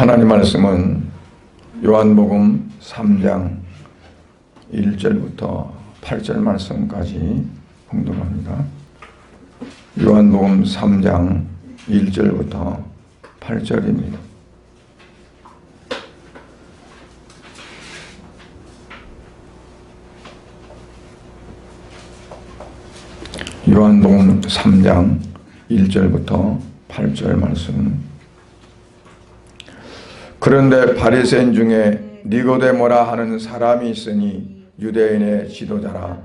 하나님 말씀은 요한복음 3장 1절부터 8절 말씀까지 봉독합니다. 요한복음 3장 1절부터 8절입니다. 요한복음 3장 1절부터 8절 말씀. 그런데 바리새인 중에 니고데모라 하는 사람이 있으니 유대인의 지도자라.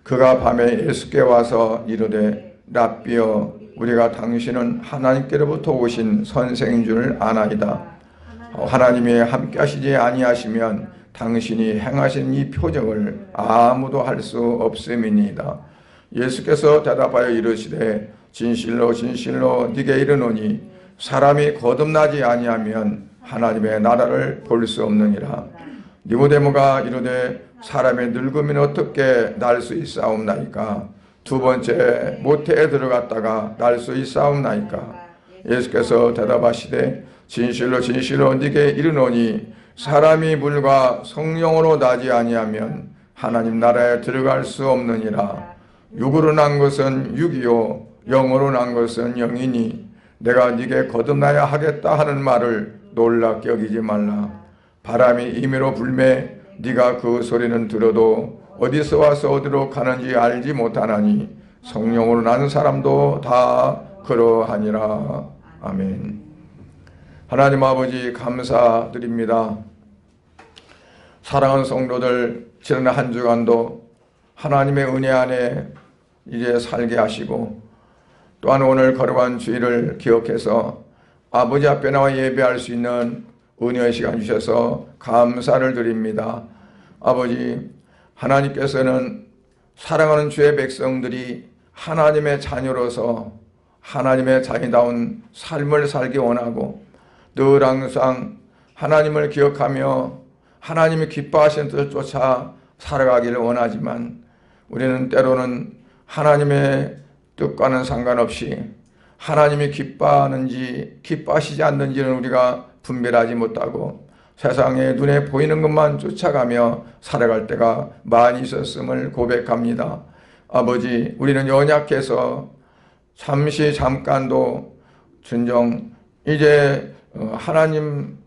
그가 밤에 예수께 와서 이르되 랍비여, 우리가 당신은 하나님께로부터 오신 선생인 줄 아나이다. 하나님이 함께 하시지 아니하시면 당신이 행하신 이 표적을 아무도 할 수 없음이니이다. 예수께서 대답하여 이르시되 진실로 진실로 네게 이르노니 사람이 거듭나지 아니하면 하나님의 나라를 볼 수 없느니라. 니고데모가 이르되 사람의 늙으면 어떻게 날 수 있사옵나이까? 두 번째 모태에 들어갔다가 날 수 있사옵나이까? 예수께서 대답하시되 진실로 진실로 네게 이르노니 사람이 물과 성령으로 나지 아니하면 하나님 나라에 들어갈 수 없느니라. 육으로 난 것은 육이요 영으로 난 것은 영이니 내가 네게 거듭나야 하겠다 하는 말을 놀랍게 여기지 말라. 바람이 임의로 불매 네가 그 소리는 들어도 어디서 와서 어디로 가는지 알지 못하나니 성령으로 난 사람도 다 그러하니라. 아멘. 하나님 아버지 감사드립니다. 사랑하는 성도들, 지난 한 주간도 하나님의 은혜 안에 이제 살게 하시고 또한 오늘 걸어간 주일을 기억해서 아버지 앞에 나와 예배할 수 있는 은혜의 시간 주셔서 감사를 드립니다. 아버지, 하나님께서는 사랑하는 주의 백성들이 하나님의 자녀로서 하나님의 자녀다운 삶을 살기 원하고 늘 항상 하나님을 기억하며 하나님이 기뻐하시는 뜻을 쫓아 살아가기를 원하지만 우리는 때로는 하나님의 뜻과는 상관없이 하나님이 기뻐하는지 기뻐하시지 않는지는 우리가 분별하지 못하고 세상에 눈에 보이는 것만 쫓아가며 살아갈 때가 많이 있었음을 고백합니다. 아버지, 우리는 연약해서 잠깐도 진정 이제 하나님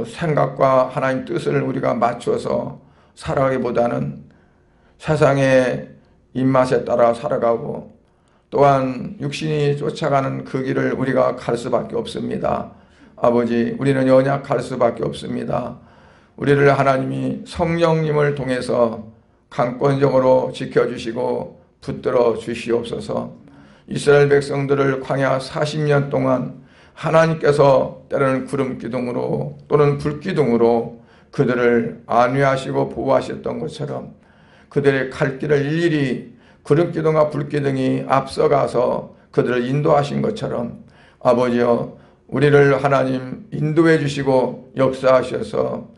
생각과 하나님 뜻을 우리가 맞춰서 살아가기보다는 세상의 입맛에 따라 살아가고 또한 육신이 쫓아가는 그 길을 우리가 갈 수밖에 없습니다. 아버지, 우리는 연약할 수밖에 없습니다. 우리를 하나님이 성령님을 통해서 강권적으로 지켜주시고 붙들어 주시옵소서. 이스라엘 백성들을 광야 40년 동안 하나님께서 때로는 구름기둥으로 또는 불기둥으로 그들을 안위하시고 보호하셨던 것처럼 그들의 갈 길을 일일이 구름기둥과 불기둥이 앞서가서 그들을 인도하신 것처럼 아버지여, 우리를 하나님 인도해 주시고 역사하셔서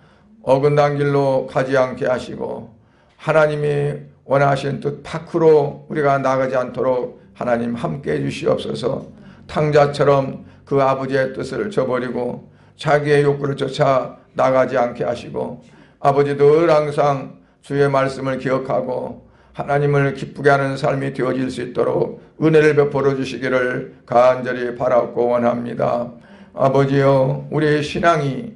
어긋난 길로 가지 않게 하시고 하나님이 원하시는 뜻 밖으로 우리가 나가지 않도록 하나님 함께 해 주시옵소서. 탕자처럼 그 아버지의 뜻을 저버리고 자기의 욕구를 쫓아 나가지 않게 하시고 아버지, 늘 항상 주의 말씀을 기억하고 하나님을 기쁘게 하는 삶이 되어질 수 있도록 은혜를 베풀어 주시기를 간절히 바라고 원합니다. 아버지여, 우리의 신앙이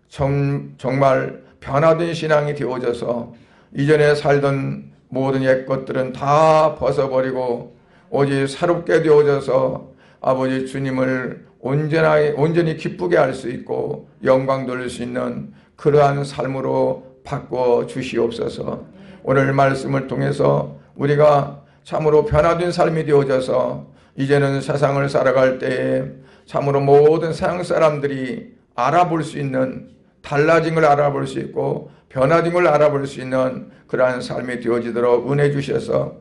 정말 변화된 신앙이 되어져서 이전에 살던 모든 옛 것들은 다 벗어버리고 오직 새롭게 되어져서 아버지 주님을 온전히 기쁘게 할 수 있고 영광 돌릴 수 있는 그러한 삶으로 바꿔 주시옵소서. 오늘 말씀을 통해서 우리가 참으로 변화된 삶이 되어져서 이제는 세상을 살아갈 때에 참으로 모든 세상 사람들이 알아볼 수 있는, 달라진 걸 알아볼 수 있고 변화된 걸 알아볼 수 있는 그러한 삶이 되어지도록 은혜 주셔서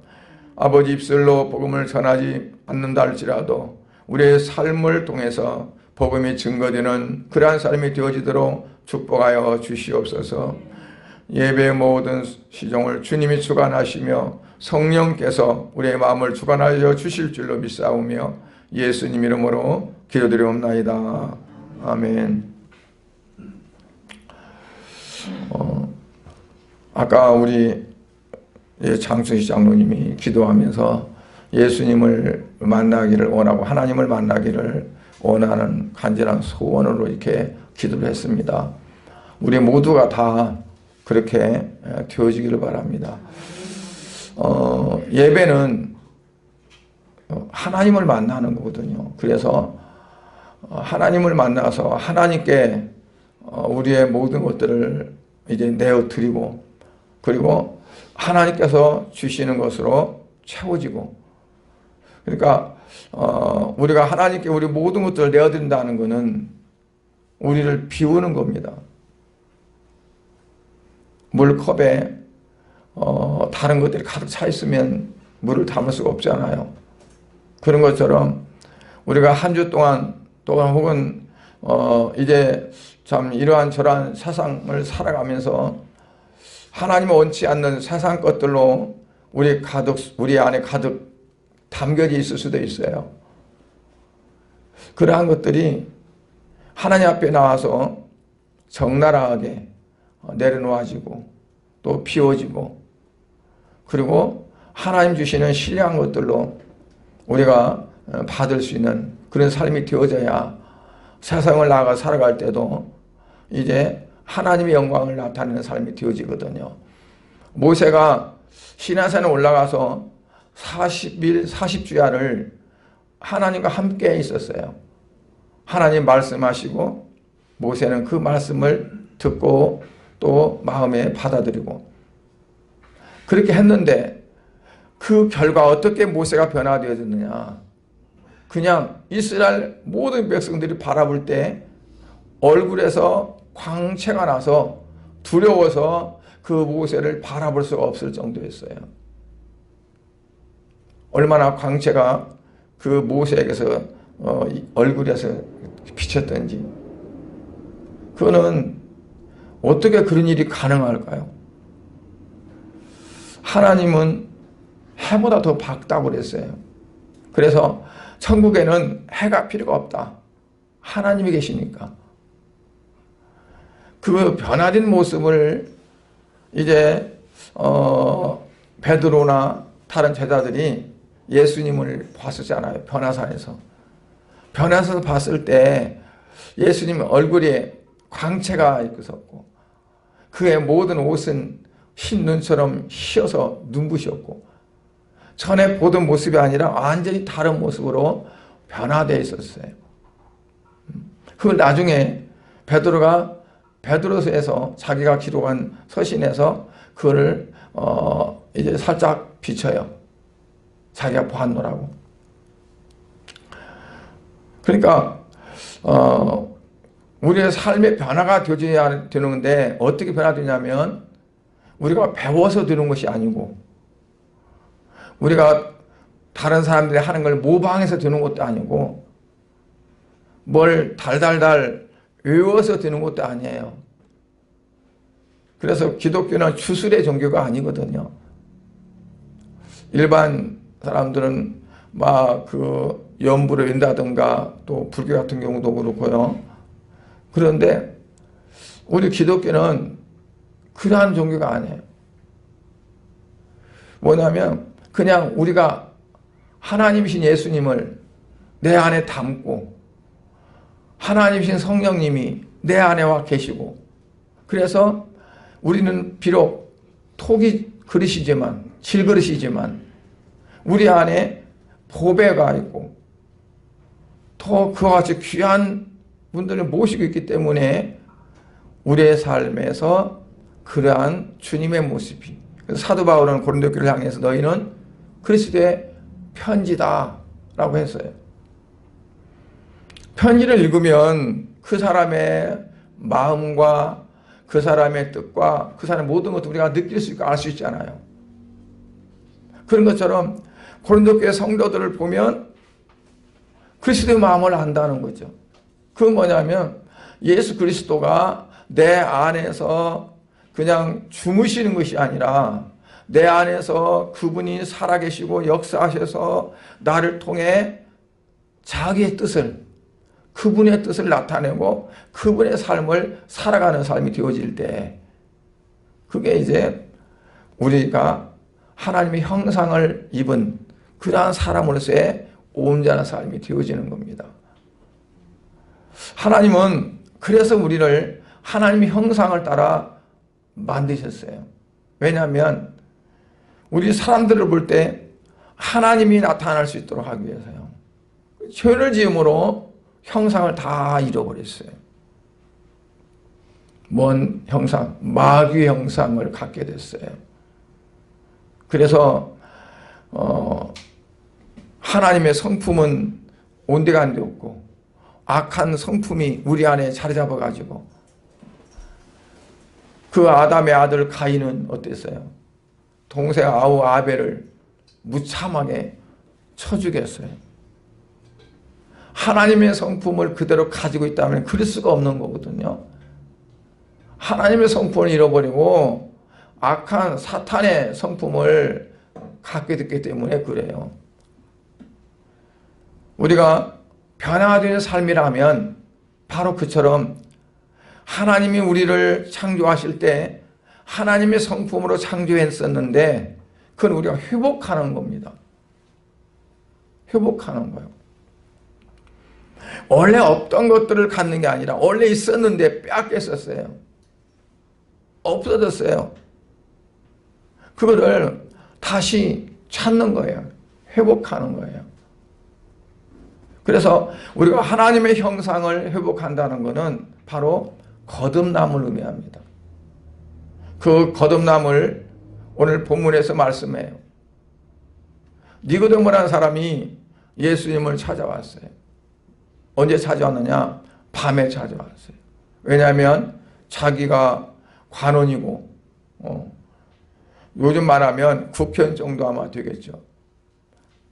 아버지 입술로 복음을 전하지 않는다 할지라도 우리의 삶을 통해서 복음이 증거되는 그러한 삶이 되어지도록 축복하여 주시옵소서. 예배의 모든 시종을 주님이 주관하시며 성령께서 우리의 마음을 주관하여 주실 줄로 믿사오며 예수님 이름으로 기도드리옵나이다. 아멘. 아까 우리 장순희 장로님이 기도하면서 예수님을 만나기를 원하고 하나님을 만나기를 원하는 간절한 소원으로 이렇게 기도를 했습니다. 우리 모두가 다 그렇게 되어지기를 바랍니다. 예배는 하나님을 만나는 거거든요. 그래서 하나님을 만나서 하나님께 우리의 모든 것들을 이제 내어드리고, 그리고 하나님께서 주시는 것으로 채워지고, 그러니까 우리가 하나님께 우리 모든 것들을 내어드린다는 것은 우리를 비우는 겁니다. 물컵에 다른 것들이 가득 차 있으면 물을 담을 수가 없잖아요. 그런 것처럼 우리가 한 주 동안 또는 혹은 이제 참 이러한 저러한 세상을 살아가면서 하나님을 원치 않는 세상 것들로 우리 안에 가득 담겨져 있을 수도 있어요. 그러한 것들이 하나님 앞에 나와서 적나라하게 내려놓아지고 또 비워지고, 그리고 하나님 주시는 신령한 것들로 우리가 받을 수 있는 그런 삶이 되어져야 세상을 나아가 살아갈 때도 이제 하나님의 영광을 나타내는 삶이 되어지거든요. 모세가 시내산에 올라가서 40일 40주야를 하나님과 함께 있었어요. 하나님 말씀하시고 모세는 그 말씀을 듣고 또 마음에 받아들이고 그렇게 했는데, 그 결과 어떻게 모세가 변화되어졌느냐. 그냥 이스라엘 모든 백성들이 바라볼 때 얼굴에서 광채가 나서 두려워서 그 모세를 바라볼 수가 없을 정도였어요. 얼마나 광채가 그 모세에게서 얼굴에서 비쳤던지. 그거는 어떻게 그런 일이 가능할까요? 하나님은 해보다 더 밝다고 그랬어요. 그래서 천국에는 해가 필요가 없다. 하나님이 계시니까. 그 변화된 모습을 이제 베드로나 다른 제자들이 예수님을 봤었잖아요. 변화산에서. 변화산에서 봤을 때 예수님 얼굴에 광채가 있었고, 그의 모든 옷은 흰 눈처럼 휘어서 눈부셨고, 전에 보던 모습이 아니라 완전히 다른 모습으로 변화되어 있었어요. 그걸 나중에 베드로가 베드로서에서 자기가 기록한 서신에서 그거를 이제 살짝 비춰요. 자기가 보았노라고. 그러니까 우리의 삶의 변화가 되어야 되는데, 어떻게 변화되냐면 우리가 배워서 되는 것이 아니고, 우리가 다른 사람들이 하는 걸 모방해서 되는 것도 아니고, 뭘 달달달 외워서 되는 것도 아니에요. 그래서 기독교는 주술의 종교가 아니거든요. 일반 사람들은 막 그 연부를 웬다든가 또 불교 같은 경우도 그렇고요. 그런데 우리 기독교는 그러한 종교가 아니에요. 뭐냐면 그냥 우리가 하나님이신 예수님을 내 안에 담고 하나님이신 성령님이 내 안에 와 계시고, 그래서 우리는 비록 토기 그릇이지만, 질그릇이지만 우리 안에 보배가 있고 또 그와 같이 귀한 분들을 모시고 있기 때문에 우리의 삶에서 그러한 주님의 모습이, 사도 바울은 고린도 교회를 향해서 너희는 그리스도의 편지다 라고 했어요. 편지를 읽으면 그 사람의 마음과 그 사람의 뜻과 그 사람의 모든 것도 우리가 느낄 수 있고 알 수 있잖아요. 그런 것처럼 고린도 교회 성도들을 보면 그리스도의 마음을 안다는 거죠. 그건 뭐냐면 예수 그리스도가 내 안에서 그냥 주무시는 것이 아니라 내 안에서 그분이 살아계시고 역사하셔서 나를 통해 자기의 뜻을, 그분의 뜻을 나타내고 그분의 삶을 살아가는 삶이 되어질 때, 그게 이제 우리가 하나님의 형상을 입은 그러한 사람으로서의 온전한 삶이 되어지는 겁니다. 하나님은 그래서 우리를 하나님의 형상을 따라 만드셨어요. 왜냐하면 우리 사람들을 볼 때 하나님이 나타날 수 있도록 하기 위해서요. 죄를 지음으로 형상을 다 잃어버렸어요. 뭔 형상? 마귀의 형상을 갖게 됐어요. 그래서 하나님의 성품은 온데간데 없고 악한 성품이 우리 안에 자리 잡아가지고, 그 아담의 아들 가인은 어땠어요? 동생 아우 아벨을 무참하게 쳐 죽였어요. 하나님의 성품을 그대로 가지고 있다면 그럴 수가 없는 거거든요. 하나님의 성품을 잃어버리고 악한 사탄의 성품을 갖게 됐기 때문에 그래요. 우리가 변화되는 삶이라면 바로 그처럼 하나님이 우리를 창조하실 때 하나님의 성품으로 창조했었는데 그건 우리가 회복하는 겁니다. 회복하는 거예요. 원래 없던 것들을 갖는 게 아니라 원래 있었는데 빼앗겼었어요. 없어졌어요. 그거를 다시 찾는 거예요. 회복하는 거예요. 그래서 우리가 하나님의 형상을 회복한다는 것은 바로 거듭남을 의미합니다. 그 거듭남을 오늘 본문에서 말씀해요. 니고데모라는 사람이 예수님을 찾아왔어요. 언제 찾아왔느냐? 밤에 찾아왔어요. 왜냐하면 자기가 관원이고 요즘 말하면 국회의원 정도 아마 되겠죠.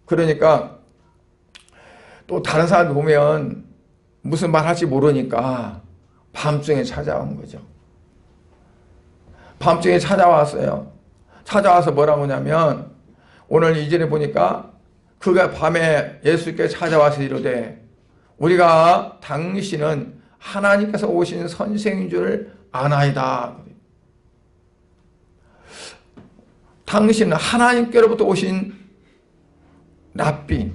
그러니까 또 다른 사람들 보면 무슨 말 할지 모르니까 밤중에 찾아온 거죠. 밤중에 찾아왔어요. 찾아와서 뭐라고 하냐면, 오늘 이전에 보니까 그가 밤에 예수께 찾아와서 이르되 우리가 당신은 하나님께서 오신 선생인 줄 아나이다. 당신은 하나님께로부터 오신 랍비.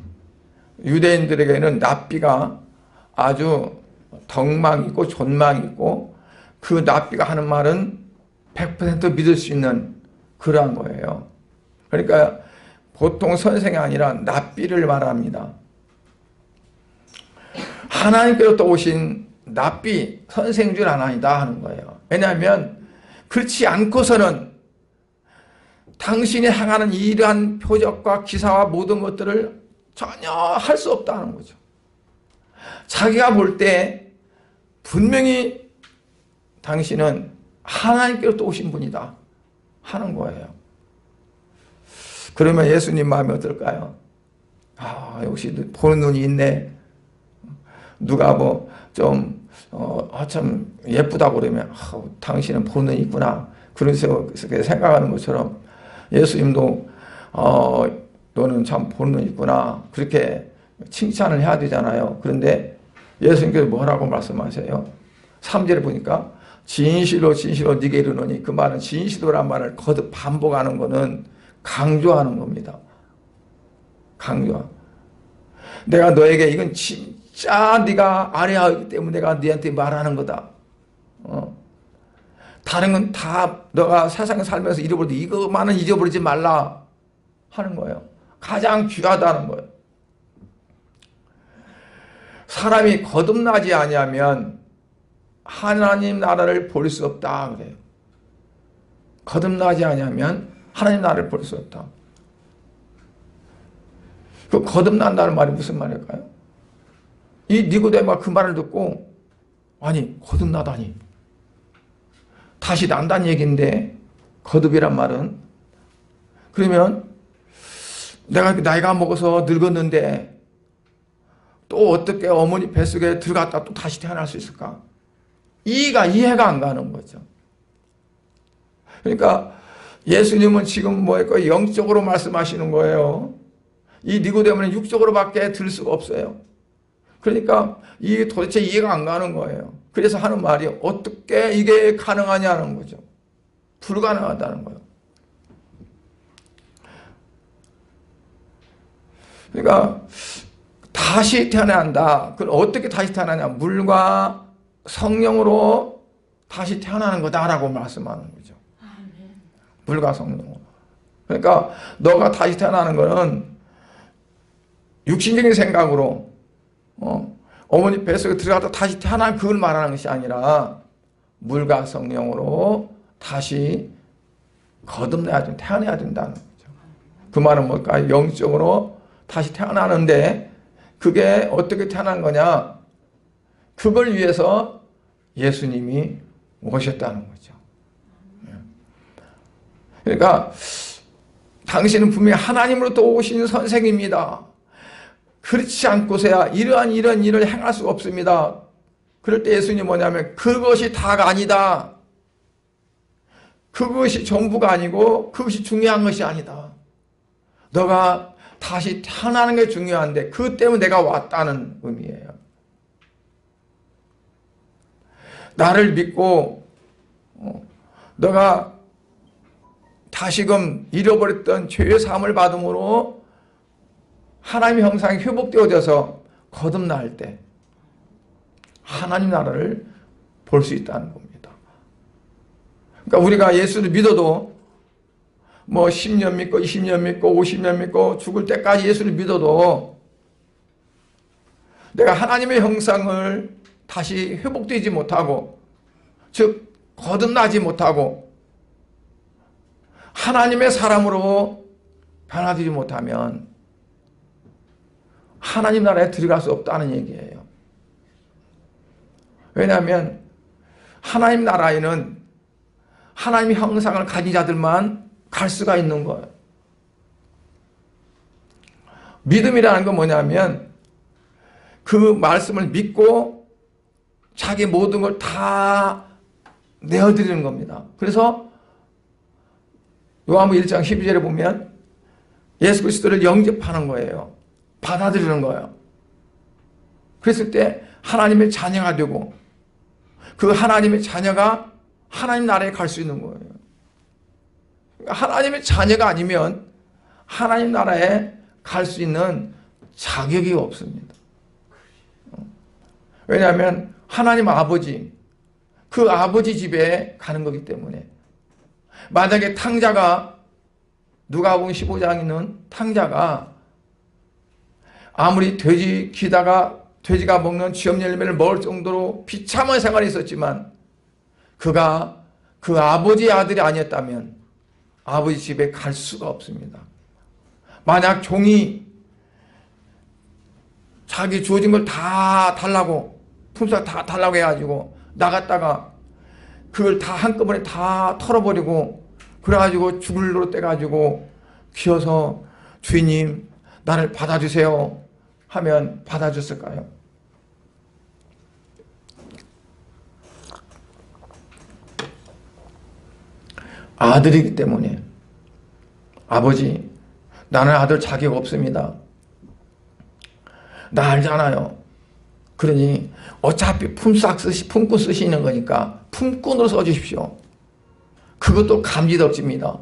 유대인들에게는 랍비가 아주 덕망이 있고 존망이 있고, 그 랍비가 하는 말은 100% 믿을 수 있는 그러한 거예요. 그러니까 보통 선생이 아니라 랍비를 말합니다. 하나님께로부터 오신 랍비, 선생인 줄 아나이다 하는 거예요. 왜냐하면 그렇지 않고서는 당신이 행하는 이러한 표적과 기사와 모든 것들을 전혀 할 수 없다는 거죠. 자기가 볼 때 분명히 당신은 하나님께로부터 오신 분이다 하는 거예요. 그러면 예수님 마음이 어떨까요? 아, 역시 보는 눈이 있네. 누가 뭐 좀 참 예쁘다고 그러면 당신은 보는 눈이 있구나. 그래서 생각하는 것처럼 예수님도 너는 참 보는 눈이 있구나. 그렇게 칭찬을 해야 되잖아요. 그런데 예수님께서 뭐라고 말씀하세요? 3절에 보니까 진실로 진실로 네게 이르노니, 그 말은 진실로란 말을 거듭 반복하는 것은 강조하는 겁니다. 강조. 내가 너에게 이건 진짜 네가 알아야 하기 때문에 내가 너한테 말하는 거다. 다른 건 다 너가 세상에 살면서 잃어버릴 때 이것만은 잊어버리지 말라 하는 거예요. 가장 귀하다는 거예요. 사람이 거듭나지 아니하면 하나님 나라를 볼 수 없다 그래요. 거듭나지 아니하면 하나님 나라를 볼 수 없다. 그 거듭난다는 말이 무슨 말일까요? 이 니고데모가 그 말을 듣고, 아니 거듭나다니, 다시 난다는 얘기인데 거듭이란 말은, 그러면 내가 나이가 먹어서 늙었는데 또 어떻게 어머니 뱃속에 들어갔다 또 다시 태어날 수 있을까? 이해가 안 가는 거죠. 그러니까 예수님은 지금 뭐랄까 영적으로 말씀하시는 거예요. 이 니고데모는 육적으로밖에 들 수가 없어요. 그러니까 이게 도대체 이해가 안 가는 거예요. 그래서 하는 말이 어떻게 이게 가능하냐는 거죠. 불가능하다는 거예요. 그러니까 다시 태어나야 한다. 그럼 어떻게 다시 태어나냐? 물과 성령으로 다시 태어나는 거다라고 말씀하는 거죠. 물과 성령으로. 그러니까 너가 다시 태어나는 거는 육신적인 생각으로 어머니 뱃속에 들어가서 다시 태어난 그걸 말하는 것이 아니라 물과 성령으로 다시 거듭나야 된다, 태어나야 된다는 거죠. 그 말은 뭘까요? 영적으로 다시 태어나는데 그게 어떻게 태어난 거냐? 그걸 위해서 예수님이 오셨다는 거죠. 그러니까 당신은 분명히 하나님으로부터 오신 선생입니다. 그렇지 않고서야 이런 일을 행할 수가 없습니다. 그럴 때 예수님이 뭐냐면 그것이 다가 아니다. 그것이 전부가 아니고 그것이 중요한 것이 아니다. 너가 다시 태어나는 게 중요한데 그것 때문에 내가 왔다는 의미예요. 나를 믿고 너가 다시금 잃어버렸던 죄의 사함을 받음으로 하나님의 형상이 회복되어져서 거듭날 때 하나님 나라를 볼 수 있다는 겁니다. 그러니까 우리가 예수를 믿어도 뭐 10년 믿고 20년 믿고 50년 믿고 죽을 때까지 예수를 믿어도 내가 하나님의 형상을 다시 회복되지 못하고 즉 거듭나지 못하고 하나님의 사람으로 변화되지 못하면 하나님 나라에 들어갈 수 없다는 얘기예요. 왜냐하면 하나님 나라에는 하나님의 형상을 가진 자들만 갈 수가 있는 거예요. 믿음이라는 건 뭐냐면 그 말씀을 믿고 자기 모든 걸 다 내어드리는 겁니다. 그래서 요한복음 1장 12절에 보면 예수 그리스도를 영접하는 거예요. 받아들이는 거예요. 그랬을 때 하나님의 자녀가 되고 그 하나님의 자녀가 하나님 나라에 갈 수 있는 거예요. 하나님의 자녀가 아니면 하나님 나라에 갈 수 있는 자격이 없습니다. 왜냐하면 하나님 아버지, 그 아버지 집에 가는 거기 때문에 만약에 탕자가 누가복음 15장에 있는 탕자가 아무리 돼지 기다가 돼지가 먹는 쥐업 열매를 먹을 정도로 비참한 생활이 있었지만 그가 그 아버지의 아들이 아니었다면 아버지 집에 갈 수가 없습니다. 만약 종이 자기 주어진 걸 다 달라고 품삯 다 달라고 해가지고 나갔다가 그걸 다 한꺼번에 다 털어버리고 그래가지고 죽을 노릇 떼가지고 기어서 주인님 나를 받아주세요 하면 받아줬을까요? 아들이기 때문에 아버지 나는 아들 자격 없습니다. 나 알잖아요. 그러니 어차피 품꾼 쓰시는 거니까 품꾼으로 써주십시오. 그것도 감지덕지입니다.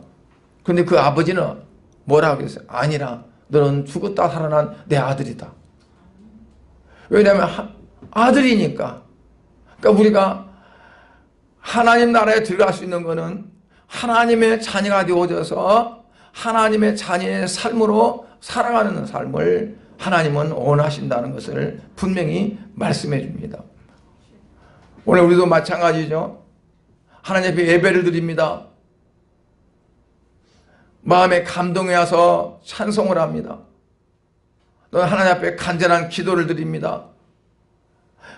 그런데 그 아버지는 뭐라고 했어요? 아니라 너는 죽었다 살아난 내 아들이다. 왜냐하면 아들이니까. 그러니까 우리가 하나님 나라에 들어갈 수 있는 거는 하나님의 자녀가 되어져서 하나님의 자녀의 삶으로 살아가는 삶을 하나님은 원하신다는 것을 분명히 말씀해 줍니다. 오늘 우리도 마찬가지죠. 하나님 앞에 예배를 드립니다. 마음에 감동이 와서 찬송을 합니다. 또 하나님 앞에 간절한 기도를 드립니다.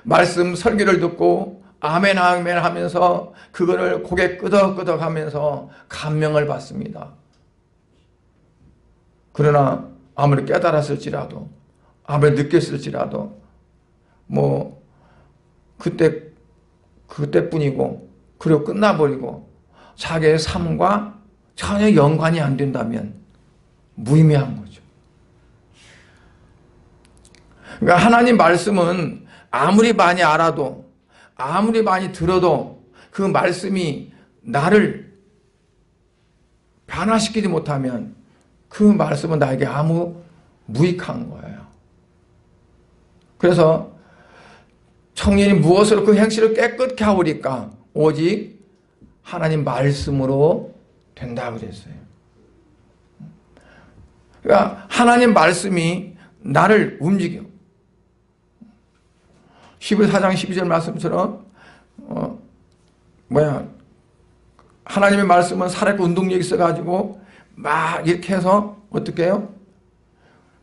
말씀 설교를 듣고 아멘 아멘 하면서 그거를 고개 끄덕끄덕 하면서 감명을 받습니다. 그러나 아무리 깨달았을지라도 아무리 느꼈을지라도 뭐 그때뿐이고 그리고 끝나버리고 자기의 삶과 전혀 연관이 안 된다면 무의미한 거죠. 그러니까 하나님 말씀은 아무리 많이 알아도, 아무리 많이 들어도 그 말씀이 나를 변화시키지 못하면 그 말씀은 나에게 아무 무익한 거예요. 그래서 청년이 무엇으로 그 행실을 깨끗게 하오리까? 오직 하나님 말씀으로 된다 그랬어요. 그러니까 하나님 말씀이 나를 움직여. 14장 12절 말씀처럼 하나님의 말씀은 살아있고 운동력이 있어가지고 막 이렇게 해서 어떻게 해요?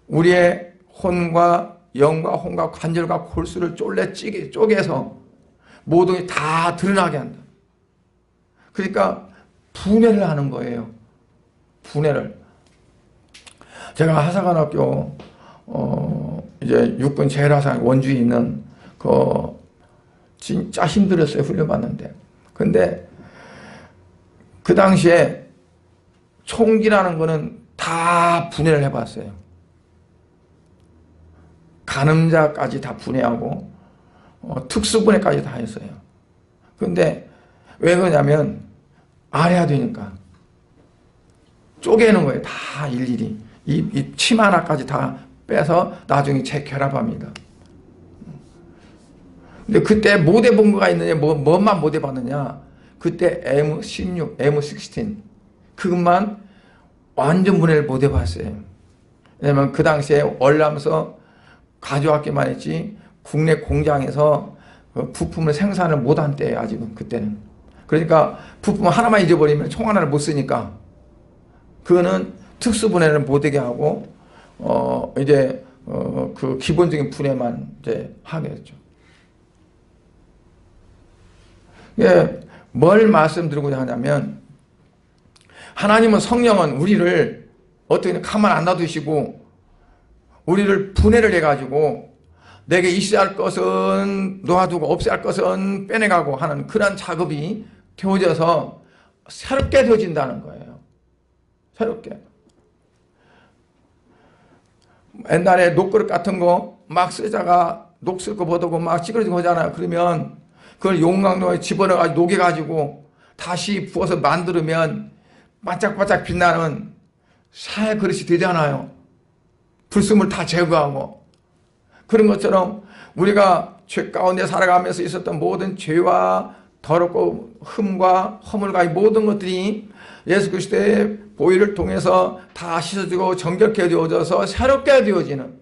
우리의 혼과 영과 혼과 관절과 골수를 쪼개서 모든 게 다 드러나게 한다. 그러니까 분해를 하는 거예요. 분해를. 제가 하사관학교 이제 육군 제일화상 원주에 있는 진짜 힘들었어요. 훈련받는데. 근데 그 당시에 총기라는 거는 다 분해를 해봤어요. 가늠자까지 다 분해하고 특수분해까지 다 했어요. 근데 왜 그러냐면 알아야 되니까 쪼개는 거예요. 다 일일이. 이 침 하나까지 다 빼서 나중에 재결합합니다. 근데 그때 못 해본 거가 있느냐, 뭐만 못 해봤느냐. 그때 M16, M16 그것만 완전 분해를 못 해봤어요. 왜냐면 그 당시에 월남서 가져왔기만 했지 국내 공장에서 부품을 생산을 못한 때예요. 아직은 그때는. 그러니까 부품 하나만 잊어버리면 총 하나를 못 쓰니까 그거는 특수 분해를 못하게 하고 이제 그 기본적인 분해만 이제 하게 했죠. 예, 뭘 말씀드리고자 하냐면 하나님은 성령은 우리를 어떻게 가만 안 놔두시고 우리를 분해를 해가지고 내게 있어야 할 것은 놓아두고 없어야 할 것은 빼내가고 하는 그런 작업이 되어져서 새롭게 되어진다는 거예요. 새롭게. 옛날에 녹그릇 같은 거 막 쓰다가 녹 쓸 거 보다고 막 찌그러지고 하잖아요. 그러면 그걸 용광로에 집어넣어가지고 녹여가지고 다시 부어서 만들면 반짝반짝 빛나는 새 그릇이 되잖아요. 불순물 다 제거하고. 그런 것처럼 우리가 죄 가운데 살아가면서 있었던 모든 죄와 더럽고 흠과 허물과 이 모든 것들이 예수 그리스도의 보혈을 통해서 다 씻어지고 정결케 되어져서 새롭게 되어지는,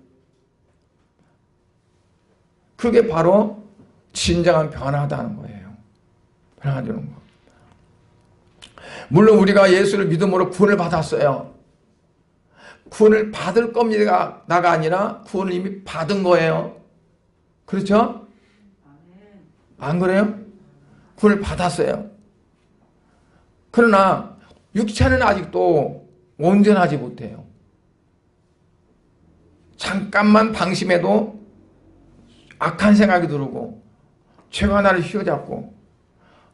그게 바로 진정한 변화다는 거예요. 변화되는 거. 물론 우리가 예수를 믿음으로 구원을 받았어요. 구원을 받을 겁니다. 나가 아니라 구원을 이미 받은 거예요. 그렇죠? 안 그래요? 구원을 받았어요. 그러나 육체는 아직도 온전하지 못해요. 잠깐만 방심해도 악한 생각이 들고 죄가 나를 휘어잡고,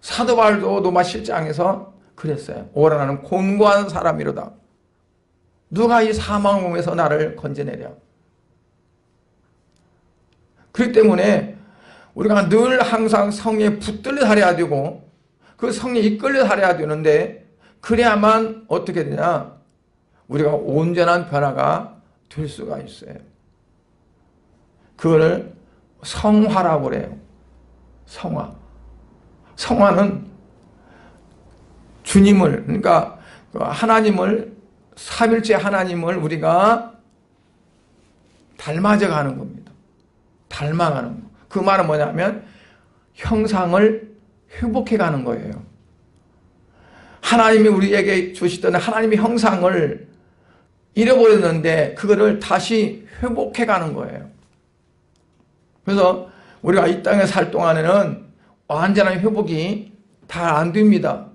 사도 바울도 로마 실장에서 그랬어요. 오라 나는 곤고한 사람이로다. 누가 이 사망 몸에서 나를 건져내랴. 그렇기 때문에 우리가 늘 항상 성령에 붙들려 살아야 되고 그 성령에 이끌려 살아야 되는데, 그래야만 어떻게 되냐, 우리가 온전한 변화가 될 수가 있어요. 그거를 성화라고 그래요. 성화. 성화는 주님을, 그러니까 하나님을, 삼일째 하나님을 우리가 닮아져가는 겁니다. 닮아가는 거. 그 말은 뭐냐면 형상을 회복해가는 거예요. 하나님이 우리에게 주시던 하나님의 형상을 잃어버렸는데 그거를 다시 회복해가는 거예요. 그래서 우리가 이 땅에 살 동안에는 완전한 회복이 다 안 됩니다.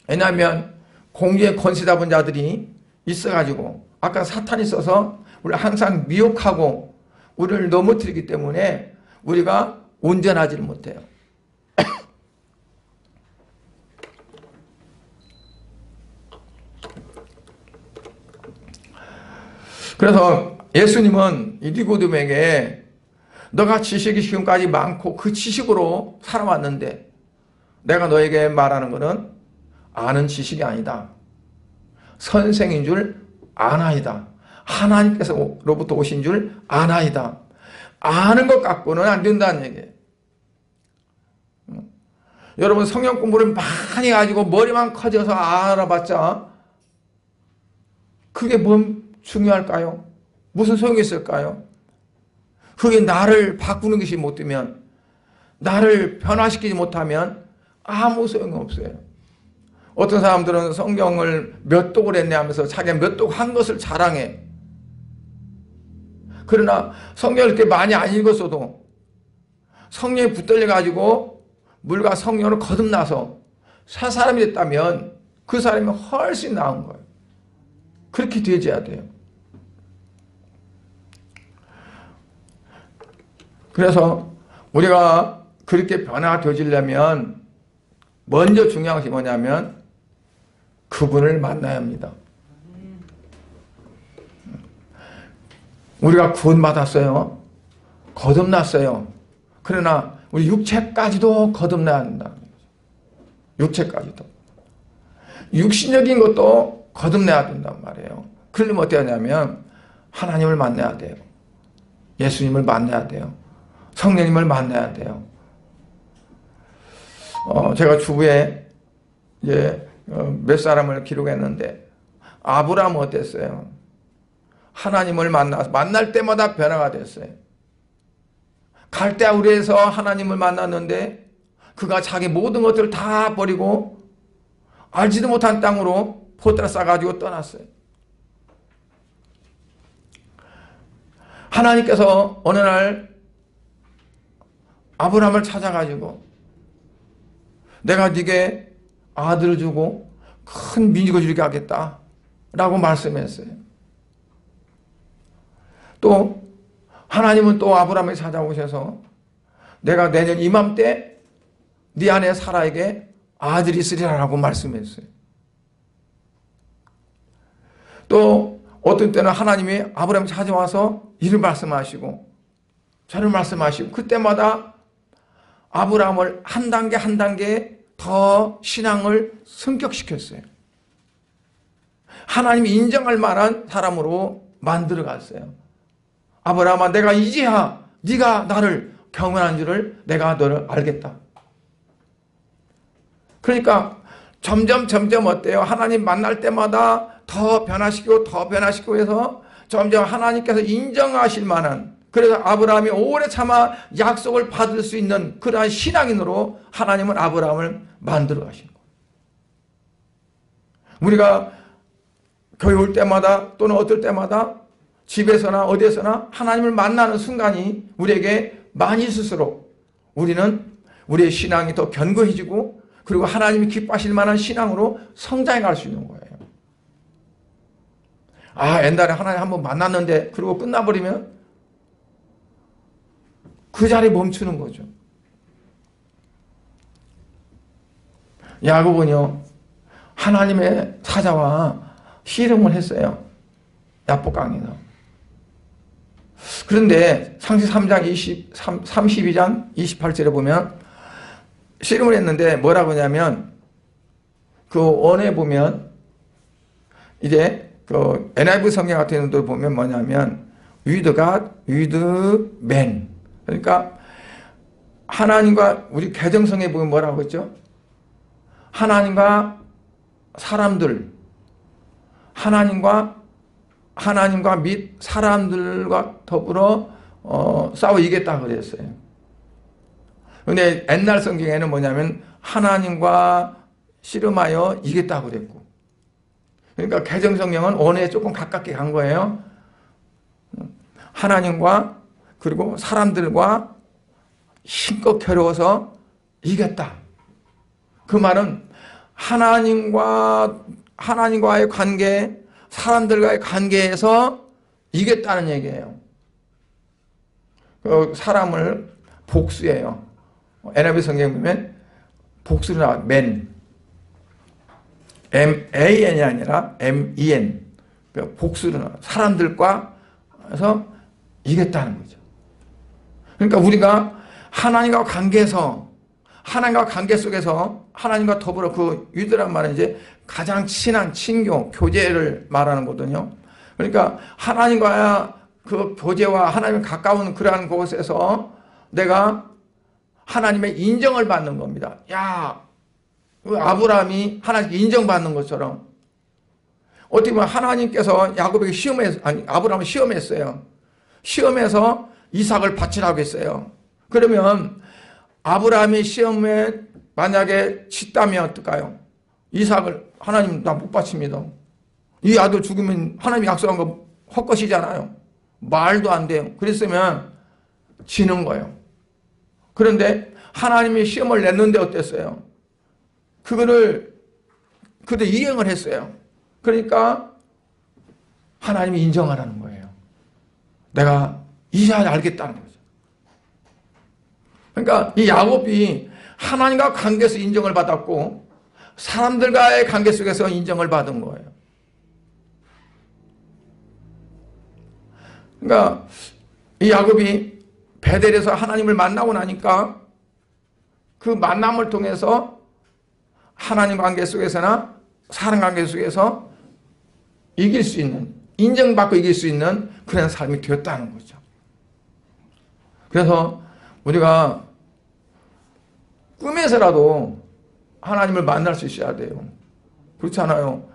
왜냐하면 공중의 권세 잡은 자들이 있어가지고 아까 사탄이 있어서 우리를 항상 미혹하고 우리를 넘어뜨리기 때문에 우리가 온전하지를 못해요. 그래서 예수님은 이 니고데모에게 너가 지식이 지금까지 많고 그 지식으로 살아왔는데 내가 너에게 말하는 것은 아는 지식이 아니다. 선생인 줄 아나이다. 하나님께서로부터 오신 줄 아나이다. 아는 것 갖고는 안 된다는 얘기예요. 여러분 성경 공부를 많이 가지고 머리만 커져서 알아봤자 그게 뭔 중요할까요? 무슨 소용이 있을까요? 그게 나를 바꾸는 것이 못 되면, 나를 변화시키지 못하면 아무 소용이 없어요. 어떤 사람들은 성경을 몇 독을 했네 하면서 자기가 몇 독 한 것을 자랑해. 그러나 성경을 이렇게 많이 안 읽었어도 성령에 붙들려 가지고 물과 성령으로 거듭나서 새 사람이 됐다면 그 사람이 훨씬 나은 거예요. 그렇게 되어야 돼요. 그래서 우리가 그렇게 변화되어지려면 먼저 중요한 것이 뭐냐면 그분을 만나야 합니다. 우리가 구원받았어요. 거듭났어요. 그러나 우리 육체까지도 거듭나야 한다. 육체까지도. 육신적인 것도 거듭내야 된단 말이에요. 그러려면 어떻게 하냐면 하나님을 만나야 돼요. 예수님을 만나야 돼요. 성령님을 만나야 돼요. 제가 주부에 이제 몇 사람을 기록했는데 아브라함은 어땠어요? 하나님을 만날 때마다 변화가 됐어요. 갈대아 우리에서 하나님을 만났는데 그가 자기 모든 것들을 다 버리고 알지도 못한 땅으로 포대를 싸가지고 떠났어요. 하나님께서 어느 날 아브라함을 찾아가지고 내가 네게 아들을 주고 큰 민족을 이루게 하겠다 라고 말씀했어요. 또 하나님은 또 아브라함을 찾아오셔서 내가 내년 이맘때 네 아내 사라에게 아들이 있으리라 라고 말씀했어요. 또 어떤 때는 하나님이 아브라함을 찾아와서 이를 말씀하시고 저를 말씀하시고 그때마다 아브라함을 한 단계 한 단계 더 신앙을 성격시켰어요. 하나님이 인정할 만한 사람으로 만들어 갔어요. 아브라함아 내가 이제야 네가 나를 경외하는 줄을 내가 너를 알겠다. 그러니까 점점 어때요? 하나님 만날 때마다 더 변화시키고 해서 점점 하나님께서 인정하실 만한, 그래서 아브라함이 오래 참아 약속을 받을 수 있는 그러한 신앙인으로 하나님은 아브라함을 만들어 가신 거예요. 우리가 교회 올 때마다 또는 어떨 때마다 집에서나 어디에서나 하나님을 만나는 순간이 우리에게 많이 있을수록 우리는 우리의 신앙이 더 견고해지고 그리고 하나님이 기뻐하실 만한 신앙으로 성장해 갈 수 있는 거예요. 옛날에 하나님 한번 만났는데 그리고 끝나버리면 그 자리에 멈추는 거죠. 야곱은요 하나님의 사자와 씨름을 했어요. 야복강에서. 그런데 창세기 3장 32장 28절에 보면 씨름을 했는데 뭐라고 하냐면 그 원에 보면 이제 그 NIV 성경 같은 데 보면 뭐냐면 with God, with man. 그러니까 하나님과 우리 개정성에 보면 뭐라고 했죠? 하나님과 사람들, 하나님과 및 사람들과 더불어 싸워 이겼다 그랬어요. 근데 옛날 성경에는 뭐냐면 하나님과 씨름하여 이겼다 그랬고, 그러니까 개정 성경은 원에 조금 가깝게 간 거예요. 하나님과 그리고 사람들과 힘껏 겨루어서 이겼다. 그 말은 하나님과의 관계, 사람들과의 관계에서 이겼다는 얘기예요. 그 사람을 복수예요. NIV 성경에 보면 복수로 나와 man, M-A-N이 아니라 M-E-N. 복수로 나와. 사람들과 그래서 이겼다는 거죠. 그러니까 우리가 하나님과 관계에서, 하나님과 관계 속에서 하나님과 더불어 그 유대란 말은 이제 가장 친한 친교, 교제를 말하는 거거든요. 그러니까 하나님과 그 교제와 하나님 가까운 그러한 곳에서 내가 하나님의 인정을 받는 겁니다. 야, 아브라함이 하나님께 인정받는 것처럼 어떻게 보면 하나님께서 야곱에게 아브라함을 시험했어요. 시험해서 이삭을 바치라고 했어요. 그러면 아브라함이 시험에 만약에 짓다면 어떨까요? 이삭을 하나님 나 못 바칩니다. 이 아들 죽으면 하나님이 약속한 거 헛것이잖아요. 말도 안 돼요. 그랬으면 지는 거예요. 그런데 하나님이 시험을 냈는데 어땠어요? 그거를 그도 이행을 했어요. 그러니까 하나님이 인정하라는 거예요. 내가 이제 알겠다는 거죠. 그러니까 이 야곱이 하나님과 관계에서 인정을 받았고 사람들과의 관계 속에서 인정을 받은 거예요. 그러니까 이 야곱이 베델에서 하나님을 만나고 나니까 그 만남을 통해서 하나님 관계 속에서나 사람 관계 속에서 이길 수 있는, 인정받고 이길 수 있는 그런 삶이 되었다는 거죠. 그래서 우리가 꿈에서라도 하나님을 만날 수 있어야 돼요. 그렇지 않아요?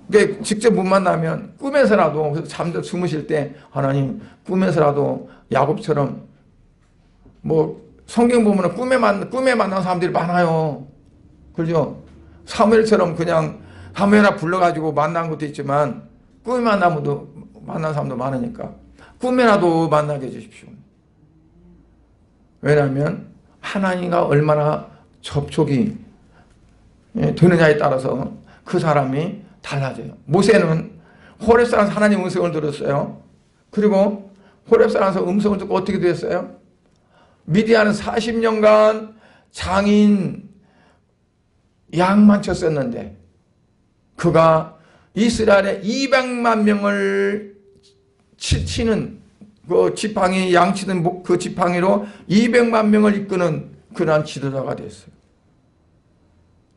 그러니까 직접 못 만나면 꿈에서라도 잠들 주무실 때 하나님 꿈에서라도 야곱처럼 뭐 성경 보면 꿈에 만난 사람들이 많아요. 그죠? 사무엘처럼 그냥 사무엘아 불러가지고 만난 것도 있지만 꿈에 만난 사람도 많으니까 꿈에라도 만나게 해주십시오. 왜냐하면 하나님과 얼마나 접촉이 되느냐에 따라서 그 사람이 달라져요. 모세는 호렙산에서 하나님 음성을 들었어요. 그리고 호렙산에서 음성을 듣고 어떻게 됐어요? 미디안은 40년간 장인 양만 쳤었는데 그가 이스라엘의 200만 명을 치는 그 지팡이 양치는 그 지팡이로 200만 명을 이끄는 그러한 지도자가 됐어요.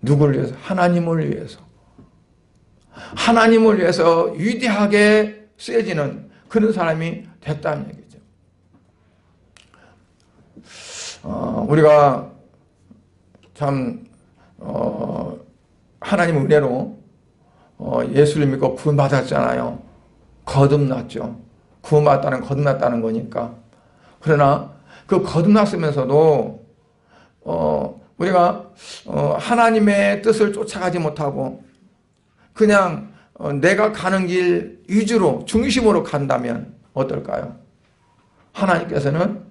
누구를 위해서? 하나님을 위해서. 하나님을 위해서 위대하게 쓰여지는 그런 사람이 됐다는 얘기죠. 우리가 참 하나님 은혜로 예수를 믿고 구원받았잖아요. 거듭났죠. 구원받았다는 거듭났다는 거니까. 그러나 그 거듭났으면서도 우리가 하나님의 뜻을 쫓아가지 못하고 그냥 내가 가는 길 위주로 중심으로 간다면 어떨까요? 하나님께서는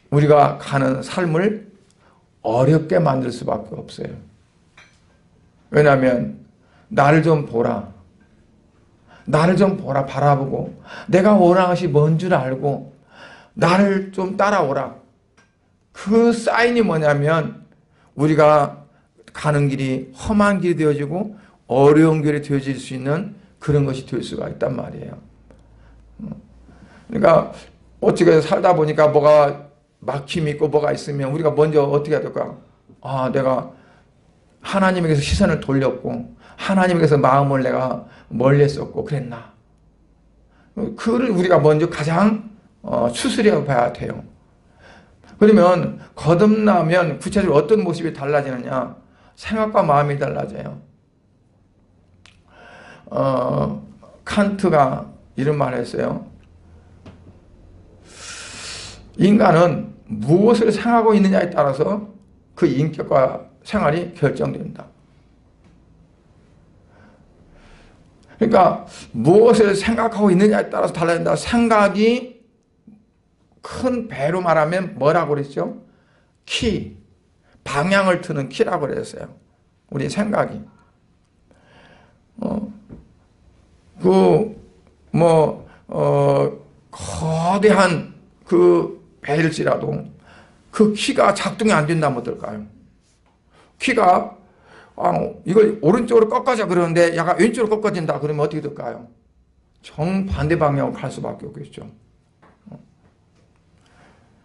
우리가 가는 삶을 어렵게 만들 수밖에 없어요. 왜냐하면 나를 좀 보라. 나를 좀 보라, 바라보고 내가 원하는 것이 뭔 줄 알고 나를 좀 따라오라. 그 사인이 뭐냐면 우리가 가는 길이 험한 길이 되어지고 어려운 길이 되어질 수 있는 그런 것이 될 수가 있단 말이에요. 그러니까 어떻게 살다 보니까 뭐가 막힘이 있고 뭐가 있으면 우리가 먼저 어떻게 해야 될까? 내가 하나님에게서 시선을 돌렸고 하나님에게서 마음을 내가 멀리 했었고 그랬나? 그를 우리가 먼저 가장 추스려 봐야 돼요. 그러면 거듭나면 구체적으로 어떤 모습이 달라지느냐? 생각과 마음이 달라져요. 칸트가 이런 말을 했어요. 인간은 무엇을 생각하고 있느냐에 따라서 그 인격과 생활이 결정된다. 그러니까 무엇을 생각하고 있느냐에 따라서 달라진다. 생각이 큰 배로 말하면 뭐라고 그랬죠? 키, 방향을 트는 키라고 그랬어요. 우리 생각이. 거대한 그 배일지라도 그 키가 작동이 안 된다면 어떨까요? 키가 이걸 오른쪽으로 꺾어자 그러는데 약간 왼쪽으로 꺾어진다 그러면 어떻게 될까요? 정반대 방향으로 갈 수밖에 없겠죠.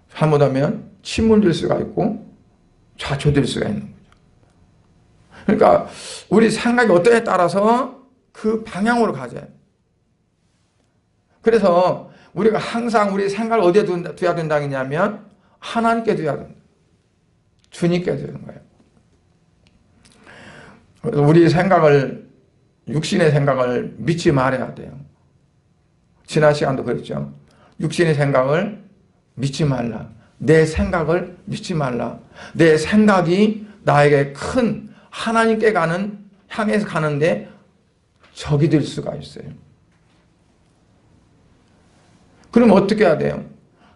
잘못하면 침몰될 수가 있고 좌초될 수가 있는 거죠. 그러니까 우리 생각이 어떠냐에 따라서 그 방향으로 가져야 해요. 그래서 우리가 항상 우리 생각을 어디에 둬야 된다고 했냐면 하나님께 둬야 된다. 주님께 두는 거예요. 그래서 우리 생각을, 육신의 생각을 믿지 말아야 돼요. 지난 시간도 그랬죠. 육신의 생각을 믿지 말라. 내 생각을 믿지 말라. 내 생각이 나에게 큰 하나님께 향해서 가는데 적이 될 수가 있어요. 그럼 어떻게 해야 돼요?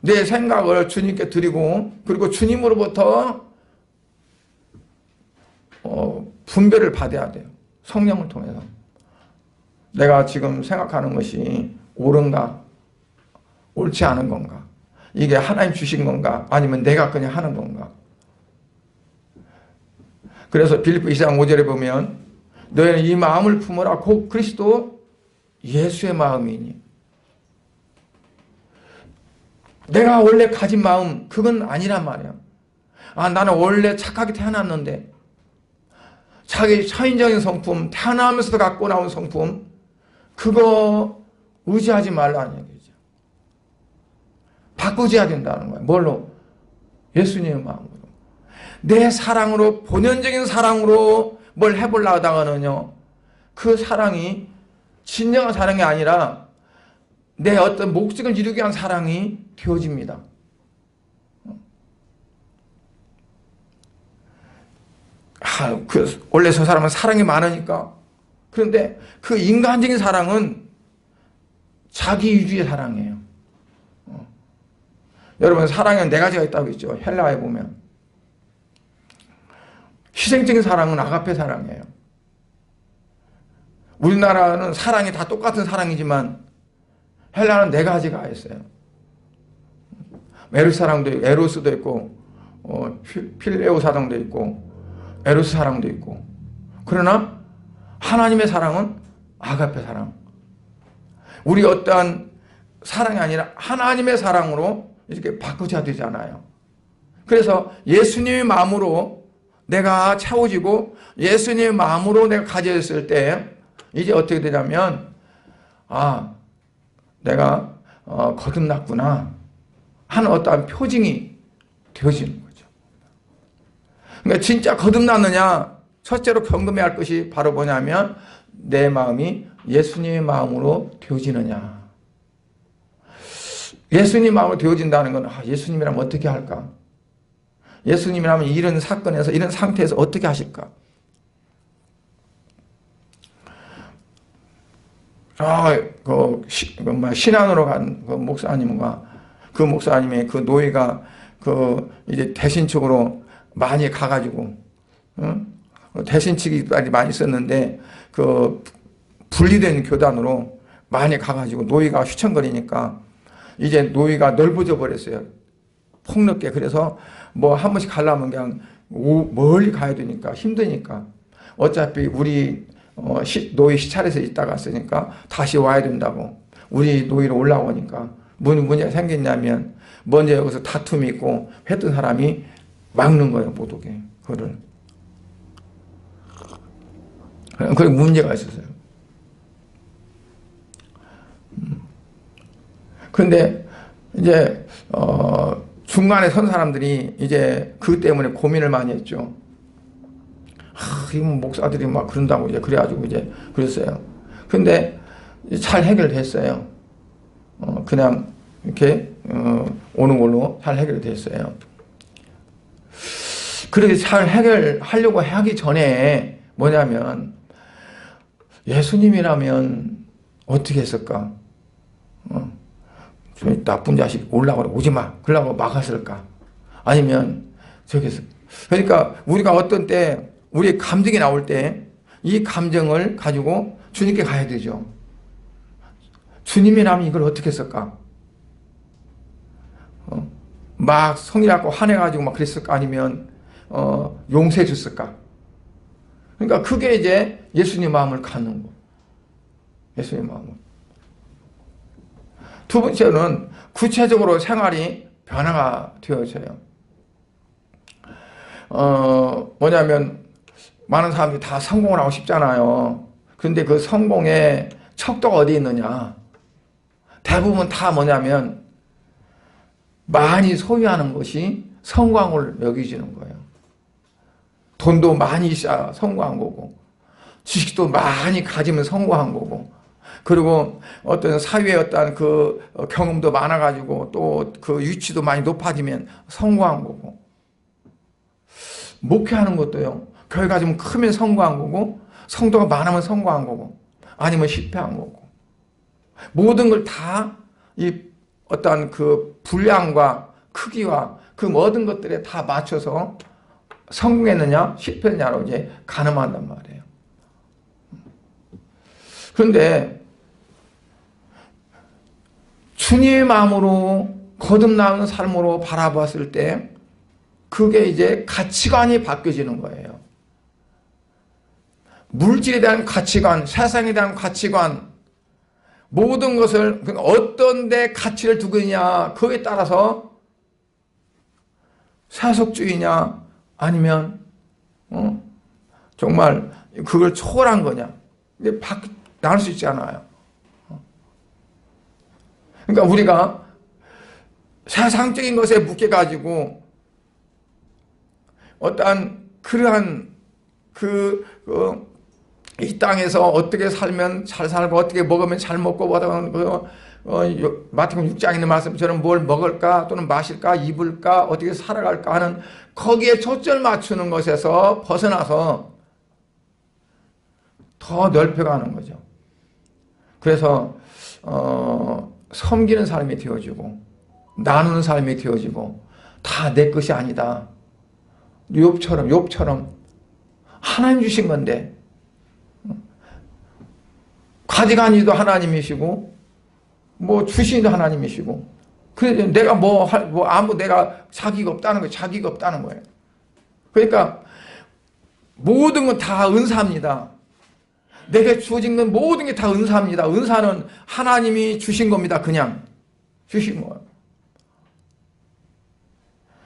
내 생각을 주님께 드리고, 그리고 주님으로부터 분별을 받아야 돼요. 성령을 통해서. 내가 지금 생각하는 것이 옳은가? 옳지 않은 건가? 이게 하나님 주신 건가? 아니면 내가 그냥 하는 건가? 그래서 빌립보 2장 5절에 보면 너희는 이 마음을 품으라. 곧 그리스도 예수의 마음이니. 내가 원래 가진 마음 그건 아니란 말이야. 나는 원래 착하게 태어났는데 자기 차인적인 성품, 태어나면서도 갖고 나온 성품, 그거 의지하지 말라는 얘기죠. 바꾸어야 된다는 거예요. 뭘로? 예수님의 마음으로. 내 사랑으로, 본연적인 사랑으로 뭘 해보려고 하다가는요, 그 사랑이 진정한 사랑이 아니라 내 어떤 목적을 이루기 위한 사랑이 되어집니다. 원래 저 사람은 사랑이 많으니까. 그런데 그 인간적인 사랑은 자기 위주의 사랑이에요. 여러분, 사랑에는 네 가지가 있다고 했죠. 헬라에 보면. 희생적인 사랑은 아가페 사랑이에요. 우리나라는 사랑이 다 똑같은 사랑이지만 헬라는 네 가지가 있어요. 에로스 사랑도 있고, 에로스도 있고, 필레오 사랑도 있고, 에로스 사랑도 있고. 그러나 하나님의 사랑은 아가페 사랑. 우리 어떠한 사랑이 아니라 하나님의 사랑으로 이렇게 바꾸어야 되잖아요. 그래서 예수님의 마음으로 내가 채워지고 예수님의 마음으로 내가 가져졌을 때 이제 어떻게 되냐면 내가 거듭났구나 하는 어떠한 표징이 되어지는 거죠. 그러니까 진짜 거듭났느냐? 첫째로 점검해야 할 것이 바로 뭐냐면 내 마음이 예수님의 마음으로 되어지느냐. 예수님 마음으로 되어진다는 건 예수님이라면 어떻게 할까? 예수님이라면 이런 사건에서 이런 상태에서 어떻게 하실까? 신안으로 간 그 목사님과 그 목사님의 그 노예가 이제 대신측으로 많이 가가지고, 대신측이 많이 있었는데, 분리된 교단으로 많이 가가지고 노예가 휘청거리니까, 이제 노예가 넓어져 버렸어요. 폭넓게. 그래서 한 번씩 가려면 그냥 멀리 가야 되니까, 힘드니까. 어차피 우리 노예 시찰에서 있다가 왔으니까 다시 와야 된다고. 우리 노예로 올라오니까. 문제가 생겼냐면, 먼저 여기서 다툼이 있고, 했던 사람이 막는 거예요, 못 오게. 그거를. 그게 문제가 있었어요. 그런데, 이제, 중간에 선 사람들이 이제 그 때문에 고민을 많이 했죠. 이 목사들이 막 그런다고 이제 그래가지고 이제 그랬어요. 근데 잘 해결됐어요. 그냥 이렇게, 오는 걸로 잘 해결됐어요. 그렇게 잘 해결하려고 하기 전에 뭐냐면, 예수님이라면 어떻게 했을까? 나쁜 자식 올라오라 오지 마. 그러려고 막았을까? 아니면 저기서. 그러니까 우리가 어떤 때 우리의 감정이 나올 때 이 감정을 가지고 주님께 가야 되죠. 주님이라면 이걸 어떻게 했을까? 막 성이라고 화내가지고 막 그랬을까? 아니면 용서해 줬을까? 그러니까 그게 이제 예수님 마음을 갖는 거. 예수님 마음을. 두 번째로는 구체적으로 생활이 변화가 되어져요. 뭐냐면 많은 사람들이 다 성공을 하고 싶잖아요. 그런데 그 성공의 척도가 어디 있느냐? 대부분 다 뭐냐면 많이 소유하는 것이 성공을 여기지는 거예요. 돈도 많이 있어야 성공한 거고, 지식도 많이 가지면 성공한 거고, 그리고 어떤 사회의 어떤 그 경험도 많아가지고 또 그 위치도 많이 높아지면 성공한 거고, 목회하는 것도요, 교회가 좀 크면 성공한 거고, 성도가 많으면 성공한 거고, 아니면 실패한 거고, 모든 걸 다 이 어떤 그 분량과 크기와 그 모든 것들에 다 맞춰서 성공했느냐 실패했느냐로 이제 가늠한단 말이에요. 그런데 주님의 마음으로 거듭나는 삶으로 바라봤을 때 그게 이제 가치관이 바뀌어지는 거예요. 물질에 대한 가치관, 세상에 대한 가치관, 모든 것을 어떤 데 가치를 두고 있냐, 그에 따라서 세속주의냐 아니면 정말 그걸 초월한 거냐, 이게 나눌 수 있잖아요. 그러니까 우리가 세상적인 것에 묶여가지고 어떠한 그러한 이 땅에서 어떻게 살면 잘 살고 어떻게 먹으면 잘 먹고 마태복음 6장에 있는 말씀처럼 뭘 먹을까 또는 마실까 입을까 어떻게 살아갈까 하는 거기에 초점을 맞추는 것에서 벗어나서 더 넓혀가는 거죠. 그래서 섬기는 삶이 되어지고 나누는 삶이 되어지고 다 내 것이 아니다. 욥처럼 하나님 주신 건데 가져가니도 하나님이시고 뭐 주신이도 하나님이시고, 그래서 내가 내가 자기가 없다는 거예요. 자기가 없다는 거예요. 그러니까 모든 건 다 은사입니다. 내게 주어진 건 모든 게 다 은사입니다. 은사는 하나님이 주신 겁니다. 그냥 주신 거예요.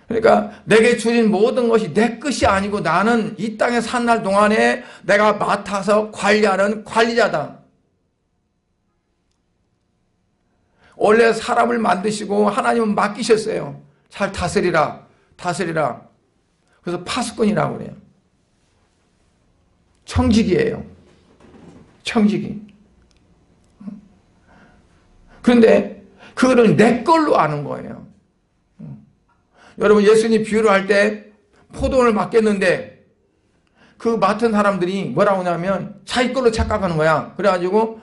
그러니까 내게 주어진 모든 것이 내 것이 아니고 나는 이 땅에 산 날 동안에 내가 맡아서 관리하는 관리자다. 원래 사람을 만드시고 하나님은 맡기셨어요. 잘 다스리라. 그래서 파수꾼이라고 그래요. 청지기예요. 청지기. 그런데 그거를 내 걸로 아는 거예요. 여러분, 예수님이 비유를 할 때 포도원을 맡겼는데 그 맡은 사람들이 뭐라고 하냐면 자기 걸로 착각하는 거야. 그래가지고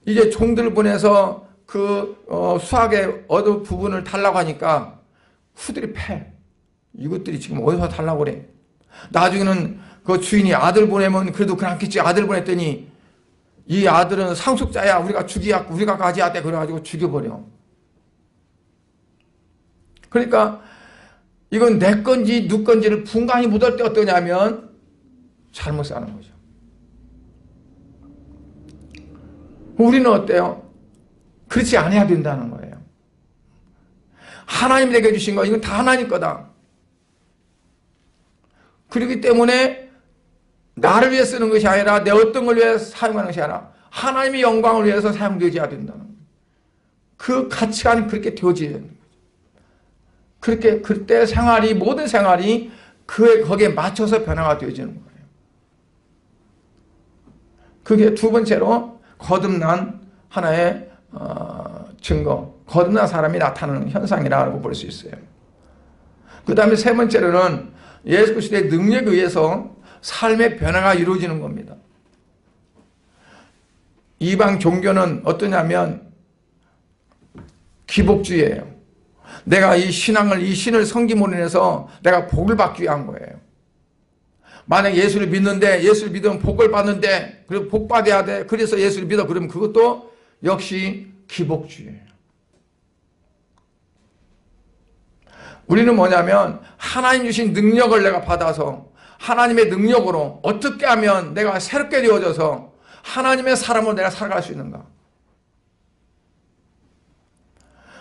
이제 종들을 보내서 그 수확의 얻은 부분을 달라고 하니까 후들이 패. 이것들이 지금 어디서 달라고 그래. 나중에는 그 주인이 아들 보내면 그래도 그렇겠지. 아들 보냈더니 이 아들은 상속자야. 우리가 가져야 돼. 그래가지고 죽여버려. 그러니까 이건 내 건지 누 건지를 분간이 못할 때 어떠냐면 잘못 사는 거죠. 우리는 어때요? 그렇지 않아야 된다는 거예요. 하나님 내게 주신 거 이건 다 하나님 거다. 그렇기 때문에 나를 위해 쓰는 것이 아니라 내 어떤 걸 위해 사용하는 것이 아니라 하나님의 영광을 위해서 사용되어야 된다는 거예요. 그 가치관이 그렇게 되어져야 되는 거죠. 그렇게 그때 모든 생활이 거기에 맞춰서 변화가 되어지는 거예요. 그게 두 번째로 거듭난 하나의 증거, 거듭난 사람이 나타나는 현상이라고 볼 수 있어요. 그 다음에 세 번째로는 예수 그리스도의 능력에 의해서 삶의 변화가 이루어지는 겁니다. 이방 종교는 어떠냐면 기복주의예요. 내가 이 신을 섬김으로 인해서 내가 복을 받기 위한 거예요. 만약 예수를 믿는데 예수를 믿으면 복을 받는데 그리고 복 받아야 돼. 그래서 예수를 믿어. 그러면 그것도 역시 기복주의예요. 우리는 뭐냐면 하나님 주신 능력을 내가 받아서 하나님의 능력으로 어떻게 하면 내가 새롭게 되어져서 하나님의 사람으로 내가 살아갈 수 있는가.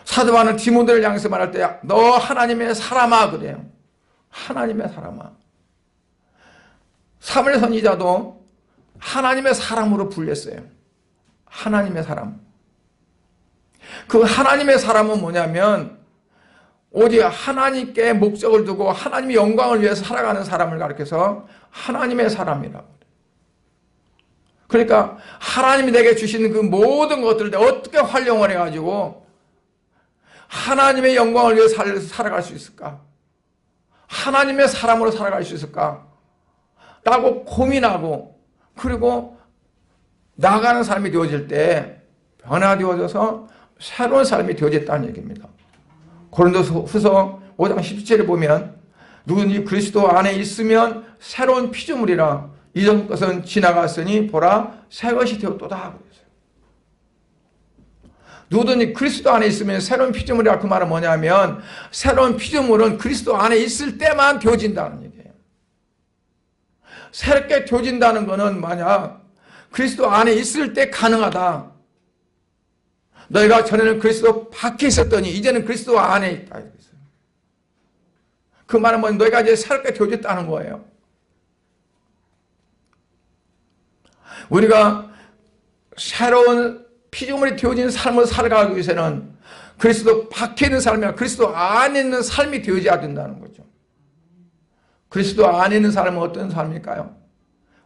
사도 바울은 디모데를 향해서 말할 때 너 하나님의 사람아 그래요. 하나님의 사람아. 사무엘 선지자도 하나님의 사람으로 불렸어요. 하나님의 사람. 그 하나님의 사람은 뭐냐면 오직 하나님께 목적을 두고 하나님의 영광을 위해서 살아가는 사람을 가리켜서 하나님의 사람이라고. 그러니까 하나님이 내게 주시는 그 모든 것들을 내가 어떻게 활용을 해가지고 하나님의 영광을 위해 살아갈 수 있을까? 하나님의 사람으로 살아갈 수 있을까? 라고 고민하고 그리고 나가는 삶이 되어질 때 변화되어져서 새로운 삶이 되어졌다는 얘기입니다. 고린도후서 5장 17절에 보면 누구든지 그리스도 안에 있으면 새로운 피조물이라 이전 것은 지나갔으니 보라 새 것이 되었도다 하고 있어요. 누구든지 그리스도 안에 있으면 새로운 피조물이라 그 말은 뭐냐면 새로운 피조물은 그리스도 안에 있을 때만 되어진다는 얘기예요. 새롭게 되어진다는 것은 만약 그리스도 안에 있을 때 가능하다. 너희가 전에는 그리스도 밖에 있었더니 이제는 그리스도 안에 있다. 그 말은 뭐 너희가 이제 새롭게 되어졌다는 거예요. 우리가 새로운 피조물이 되어진 삶을 살아가기 위해서는 그리스도 밖에 있는 삶이 아니라 그리스도 안에 있는 삶이 되어져야 된다는 거죠. 그리스도 안에 있는 삶은 어떤 삶일까요?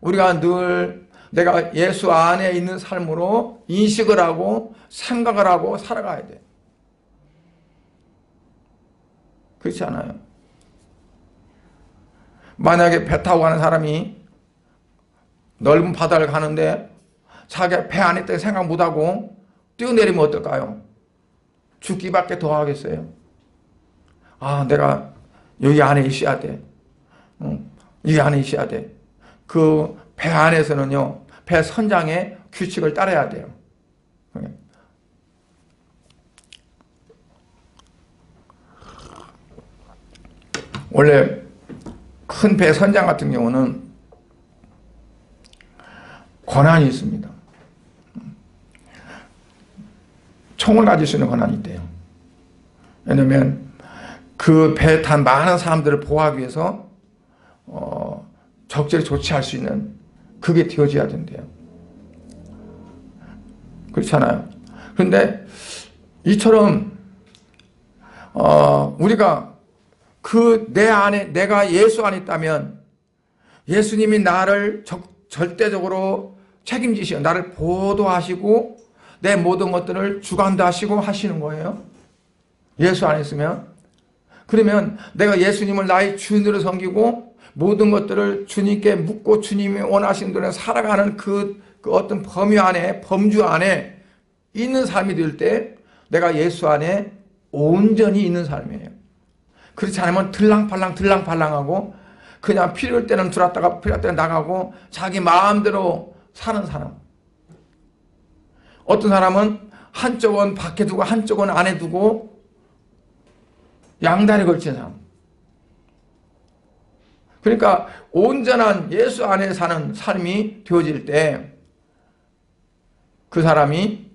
우리가 늘 내가 예수 안에 있는 삶으로 인식을 하고 생각을 하고 살아가야 돼. 그렇지 않아요? 만약에 배 타고 가는 사람이 넓은 바다를 가는데 자기가 배 안에 있다고 생각 못하고 뛰어내리면 어떨까요? 죽기밖에 더 하겠어요. 아, 내가 여기 안에 있어야 돼. 여기 안에 있어야 돼. 그 배 안에서는요, 배 선장의 규칙을 따라야 돼요. 원래 큰 배 선장 같은 경우는 권한이 있습니다. 총을 가질 수 있는 권한이 있대요. 왜냐하면 그 배에 탄 많은 사람들을 보호하기 위해서 적절히 조치할 수 있는 그게 되어져야 된대요. 그렇잖아요. 그런데 이처럼 우리가 그 내 안에 내가 예수 안에 있다면 예수님이 나를 절대적으로 책임지시고 나를 보도하시고 내 모든 것들을 주관하시고 하시는 거예요. 예수 안에 있으면. 그러면 내가 예수님을 나의 주인으로 섬기고 모든 것들을 주님께 묻고 주님이 원하시는 대로 살아가는 그 어떤 범위 안에 범주 안에 있는 삶이 될 때 내가 예수 안에 온전히 있는 삶이에요. 그렇지 않으면 들랑팔랑하고 그냥 필요할 때는 들어왔다가 필요할 때는 나가고 자기 마음대로 사는 사람. 어떤 사람은 한쪽은 밖에 두고 한쪽은 안에 두고 양다리 걸친 사람. 그러니까 온전한 예수 안에 사는 삶이 되어질 때 그 사람이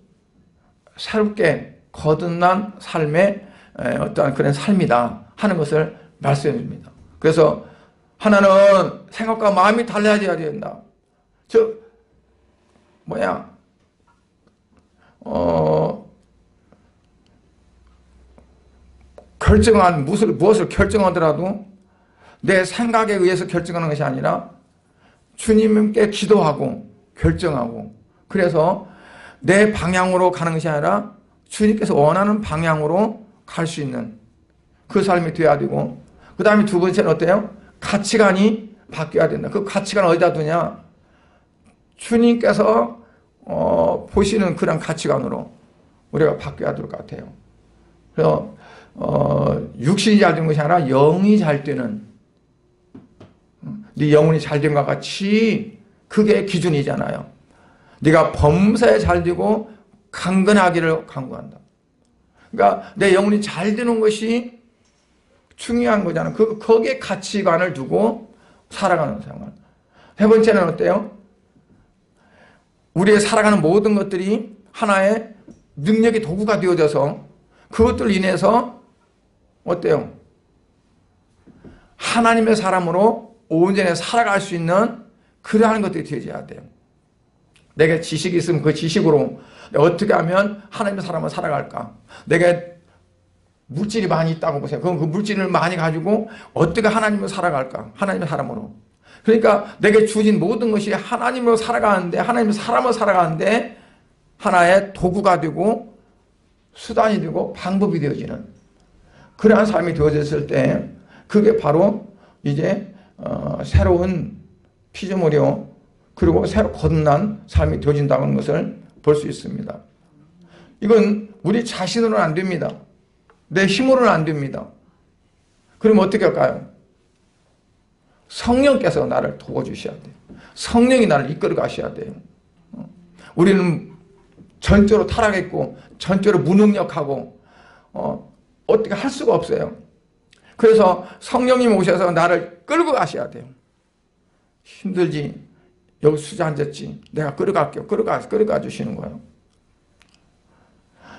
새롭게 거듭난 삶의 어떠한 그런 삶이다 하는 것을 말씀해 줍니다. 그래서 하나는 생각과 마음이 달라져야 된다. 결정한 무엇을 결정하더라도 내 생각에 의해서 결정하는 것이 아니라 주님께 기도하고 결정하고 그래서 내 방향으로 가는 것이 아니라 주님께서 원하는 방향으로 갈 수 있는 그 삶이 되어야 되고 그 다음에 두 번째는 어때요? 가치관이 바뀌어야 된다. 그 가치관 어디다 두냐? 주님께서 보시는 그런 가치관으로 우리가 바뀌어야 될 것 같아요. 그래서 육신이 잘 된 것이 아니라 영이 잘 되는 네 영혼이 잘 된 것 같이 그게 기준이잖아요. 네가 범사에 잘 되고 강건하기를 간구한다. 그러니까 내 영혼이 잘 되는 것이 중요한 거잖아요. 거기에 가치관을 두고 살아가는 생활. 세 번째는 어때요? 우리의 살아가는 모든 것들이 하나의 능력의 도구가 되어져서 그것들 인해서 어때요? 하나님의 사람으로 온전히 살아갈 수 있는 그러한 것들이 되어야 돼요. 내게 지식이 있으면 그 지식으로 어떻게 하면 하나님의 사람으로 살아갈까? 내게 물질이 많이 있다고 보세요. 그럼 그 물질을 많이 가지고 어떻게 하나님으로 살아갈까? 하나님의 사람으로. 그러니까 내게 주어진 모든 것이 하나님으로 살아가는데, 하나님의 사람으로 살아가는데 하나의 도구가 되고 수단이 되고 방법이 되어지는 그러한 삶이 되어졌을 때 그게 바로 이제 새로운 피조물이요, 그리고 새로 거듭난 삶이 되어진다는 것을 볼 수 있습니다. 이건 우리 자신으로는 안 됩니다. 내 힘으로는 안 됩니다. 그럼 어떻게 할까요? 성령께서 나를 도와주셔야 돼요. 성령이 나를 이끌어 가셔야 돼요. 우리는 전적으로 타락했고 전적으로 무능력하고 어떻게 할 수가 없어요. 그래서 성령님 오셔서 나를 끌고 가셔야 돼요. 힘들지? 여기 주저앉았지? 내가 끌어갈게요. 끌어가 주시는 거예요.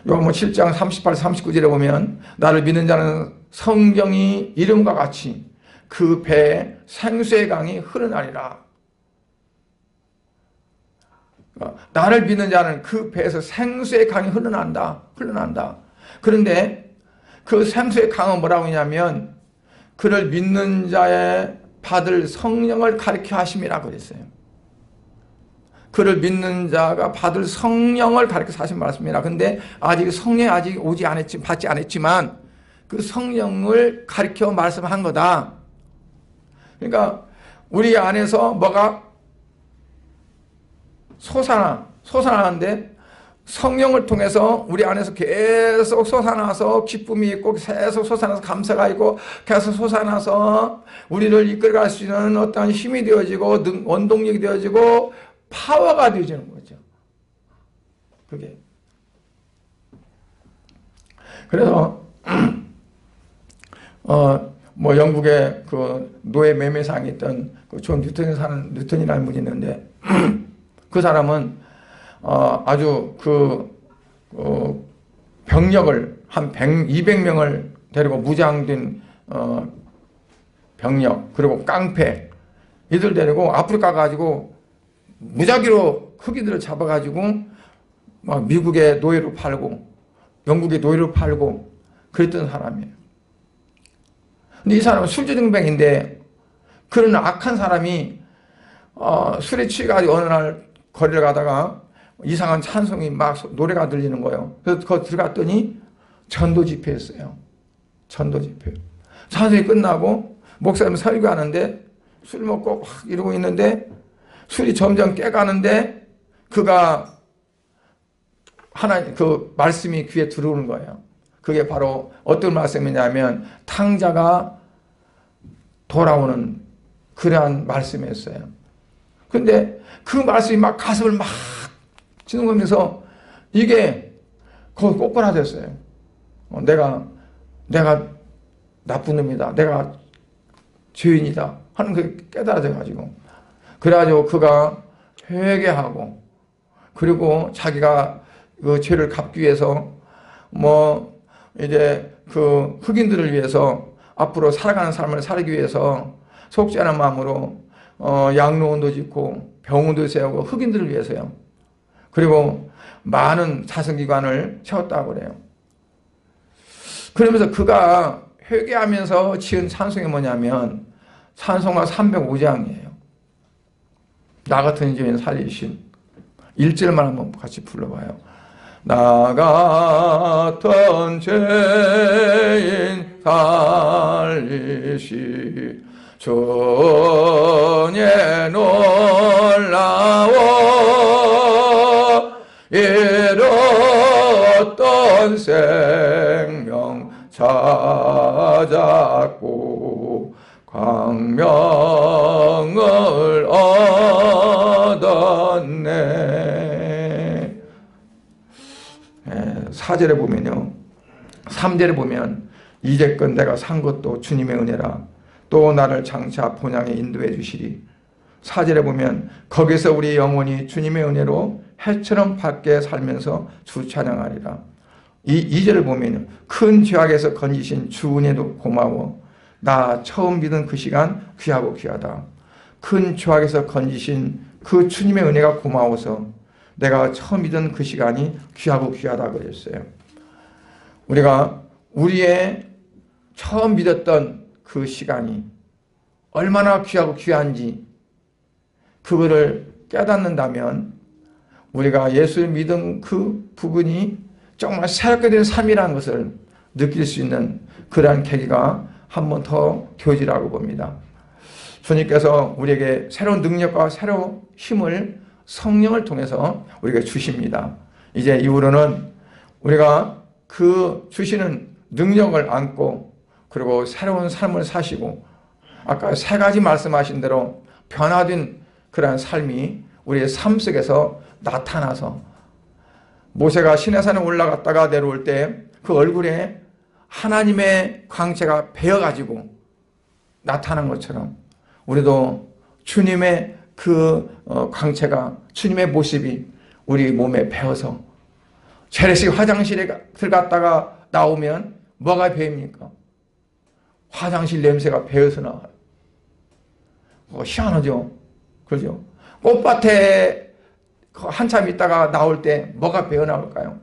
요한복음 7장 38, 39절에 보면 나를 믿는 자는 성경이 이름과 같이 그 배에 생수의 강이 흐르나리라. 나를 믿는 자는 그 배에서 생수의 강이 흘러난다. 그런데 그 생수의 강은 뭐라고 하냐면 그를 믿는 자의 받을 성령을 가르쳐 하심이라 그랬어요. 그를 믿는 자가 받을 성령을 가르쳐 하신 말씀이라. 근데 아직 성령이 아직 받지 않았지만 그 성령을 가르쳐 말씀한 거다. 그러니까 우리 안에서 뭐가 솟아나는데 성령을 통해서 우리 안에서 계속 솟아나서 기쁨이 있고 계속 솟아나서 감사가 있고 계속 솟아나서 우리를 이끌어갈 수 있는 어떤 힘이 되어지고 원동력이 되어지고 파워가 되어지는 거죠. 그게. 그래서 뭐 영국의 그 노예 매매상에 있던 그 존 뉴턴이 사는 뉴턴이라는 분이 있는데 그 사람은 아주 병력을 한 200명을 데리고 무장된 병력 그리고 깡패 이들 데리고 아프리카 가지고 무작위로 흑인들을 잡아가지고 막 미국의 노예로 팔고 영국의 노예로 팔고 그랬던 사람이에요. 근데 이 사람은 술주정뱅인데 그런 악한 사람이 술에 취해가지고 어느 날 거리를 가다가 이상한 찬송이 막 노래가 들리는 거예요. 그래서 거기 들어갔더니 전도 집회였어요. 전도 집회. 찬송이 끝나고 목사님 설교하는데 술 먹고 막 이러고 있는데 술이 점점 깨가는데 그가 하나님 그 말씀이 귀에 들어오는 거예요. 그게 바로 어떤 말씀이냐면 탕자가 돌아오는 그러한 말씀이었어요. 근데 그 말씀이 막 가슴을 막 찌르면서 이게 거기 꼬꾸라졌어요. 내가 나쁜 놈이다. 내가 죄인이다. 하는 게 깨달아져 가지고 그래가지고 그가 회개하고 그리고 자기가 그 죄를 갚기 위해서 뭐 이제 그 흑인들을 위해서 앞으로 살아가는 삶을 살기 위해서 속지 않은 마음으로 양로원도 짓고 병원도 세우고 흑인들을 위해서요. 그리고 많은 자선기관을 세웠다고 그래요. 그러면서 그가 회개하면서 지은 찬송이 뭐냐면 찬송가 305장이에요. 나 같은 죄인 살리신 1절만 한번 같이 불러봐요. 나 같은 죄인 살리시 주의 놀라워 잃었던 생명 찾았고 광명을 얻었네. 4절에 보면요, 3절에 보면 이제껏 내가 산 것도 주님의 은혜라 또 나를 장차 본향에 인도해 주시리. 4절에 보면 거기서 우리 영혼이 주님의 은혜로 해처럼 밝게 살면서 주 찬양하리라. 이 2절을 보면 큰 죄악에서 건지신 주 은혜도 고마워. 나 처음 믿은 그 시간 귀하고 귀하다. 큰 죄악에서 건지신 그 주님의 은혜가 고마워서 내가 처음 믿은 그 시간이 귀하고 귀하다 그랬어요. 우리가 우리의 처음 믿었던 그 시간이 얼마나 귀하고 귀한지 그거를 깨닫는다면 우리가 예수를 믿은 그 부분이 정말 새롭게 된 삶이라는 것을 느낄 수 있는 그러한 계기가 한 번 더 되어지라고 봅니다. 주님께서 우리에게 새로운 능력과 새로운 힘을 성령을 통해서 우리에게 주십니다. 이제 이후로는 우리가 그 주시는 능력을 안고 그리고 새로운 삶을 사시고 아까 3가지 말씀하신 대로 변화된 그러한 삶이 우리의 삶 속에서 나타나서 모세가 시내산에 올라갔다가 내려올 때 그 얼굴에 하나님의 광채가 배어가지고 나타난 것처럼 우리도 주님의 그 광채가 주님의 모습이 우리 몸에 배어서 재래식 화장실에 들어갔다가 나오면 뭐가 배입니까? 화장실 냄새가 배어서 나와요. 희한하죠? 그렇죠? 꽃밭에 한참 있다가 나올 때 뭐가 배어 나올까요?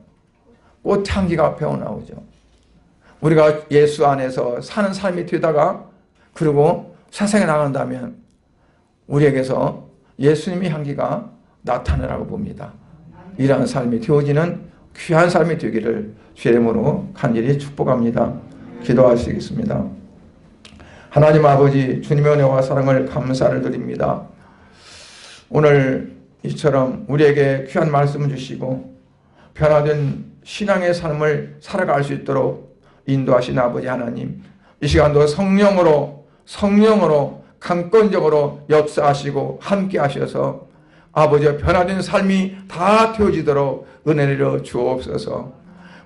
꽃향기가 배어 나오죠. 우리가 예수 안에서 사는 삶이 되다가 그리고 세상에 나간다면 우리에게서 예수님의 향기가 나타나라고 봅니다. 이러한 삶이 되어지는 귀한 삶이 되기를 주의 이름으로 간절히 축복합니다. 기도하시겠습니다. 하나님 아버지 주님의 은혜와 사랑을 감사를 드립니다. 오늘 이처럼 우리에게 귀한 말씀을 주시고 변화된 신앙의 삶을 살아갈 수 있도록 인도하신 아버지 하나님, 이 시간도 성령으로 강권적으로 역사하시고 함께 하셔서 아버지의 변화된 삶이 다 되어지도록 은혜를 내려 주옵소서.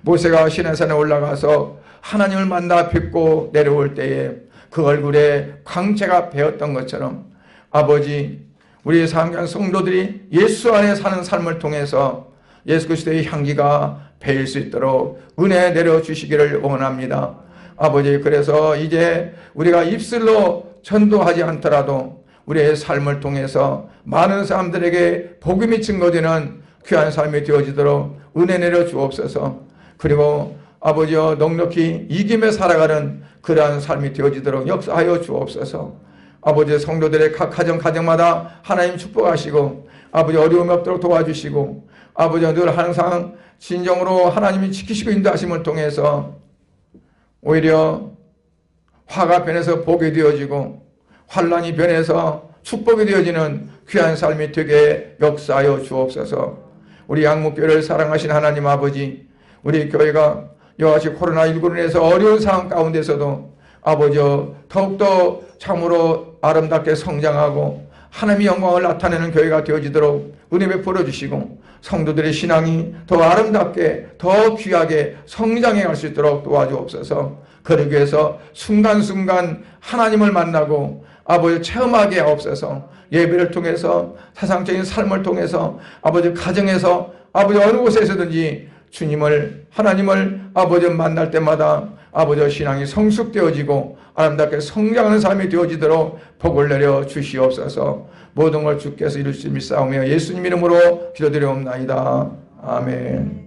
모세가 시내산에 올라가서 하나님을 만나 뵙고 내려올 때에 그 얼굴에 광채가 배었던 것처럼 아버지 우리 사랑하는 성도들이 예수 안에 사는 삶을 통해서 예수 그리스도의 향기가 배일 수 있도록 은혜 내려주시기를 원합니다. 아버지, 그래서 이제 우리가 입술로 전도하지 않더라도 우리의 삶을 통해서 많은 사람들에게 복음이 증거되는 귀한 삶이 되어지도록 은혜 내려 주옵소서. 그리고 아버지여 넉넉히 이김에 살아가는 그러한 삶이 되어지도록 역사하여 주옵소서. 아버지 성도들의 각 가정마다 하나님 축복하시고 아버지 어려움이 없도록 도와주시고 아버지 늘 항상 진정으로 하나님이 지키시고 인도하심을 통해서 오히려 화가 변해서 복이 되어지고 환난이 변해서 축복이 되어지는 귀한 삶이 되게 역사하여 주옵소서. 우리 양목교회를 사랑하신 하나님 아버지, 우리 교회가 여하시 코로나19로 인해서 어려운 상황 가운데서도 아버지여 더욱더 참으로 아름답게 성장하고 하나님의 영광을 나타내는 교회가 되어지도록 은혜 베풀어 주시고 성도들의 신앙이 더 아름답게 더 귀하게 성장해 갈 수 있도록 도와주옵소서. 그러기 위해서 순간순간 하나님을 만나고 아버지 체험하게 하옵소서. 예배를 통해서 사상적인 삶을 통해서 아버지 가정에서 아버지 어느 곳에서든지 주님을 하나님을 아버지 만날 때마다 아버지 신앙이 성숙되어지고 아름답게 성장하는 삶이 되어지도록 복을 내려 주시옵소서. 모든 걸 주께서 이루실 믿사오며 예수님 이름으로 기도드리옵나이다. 아멘.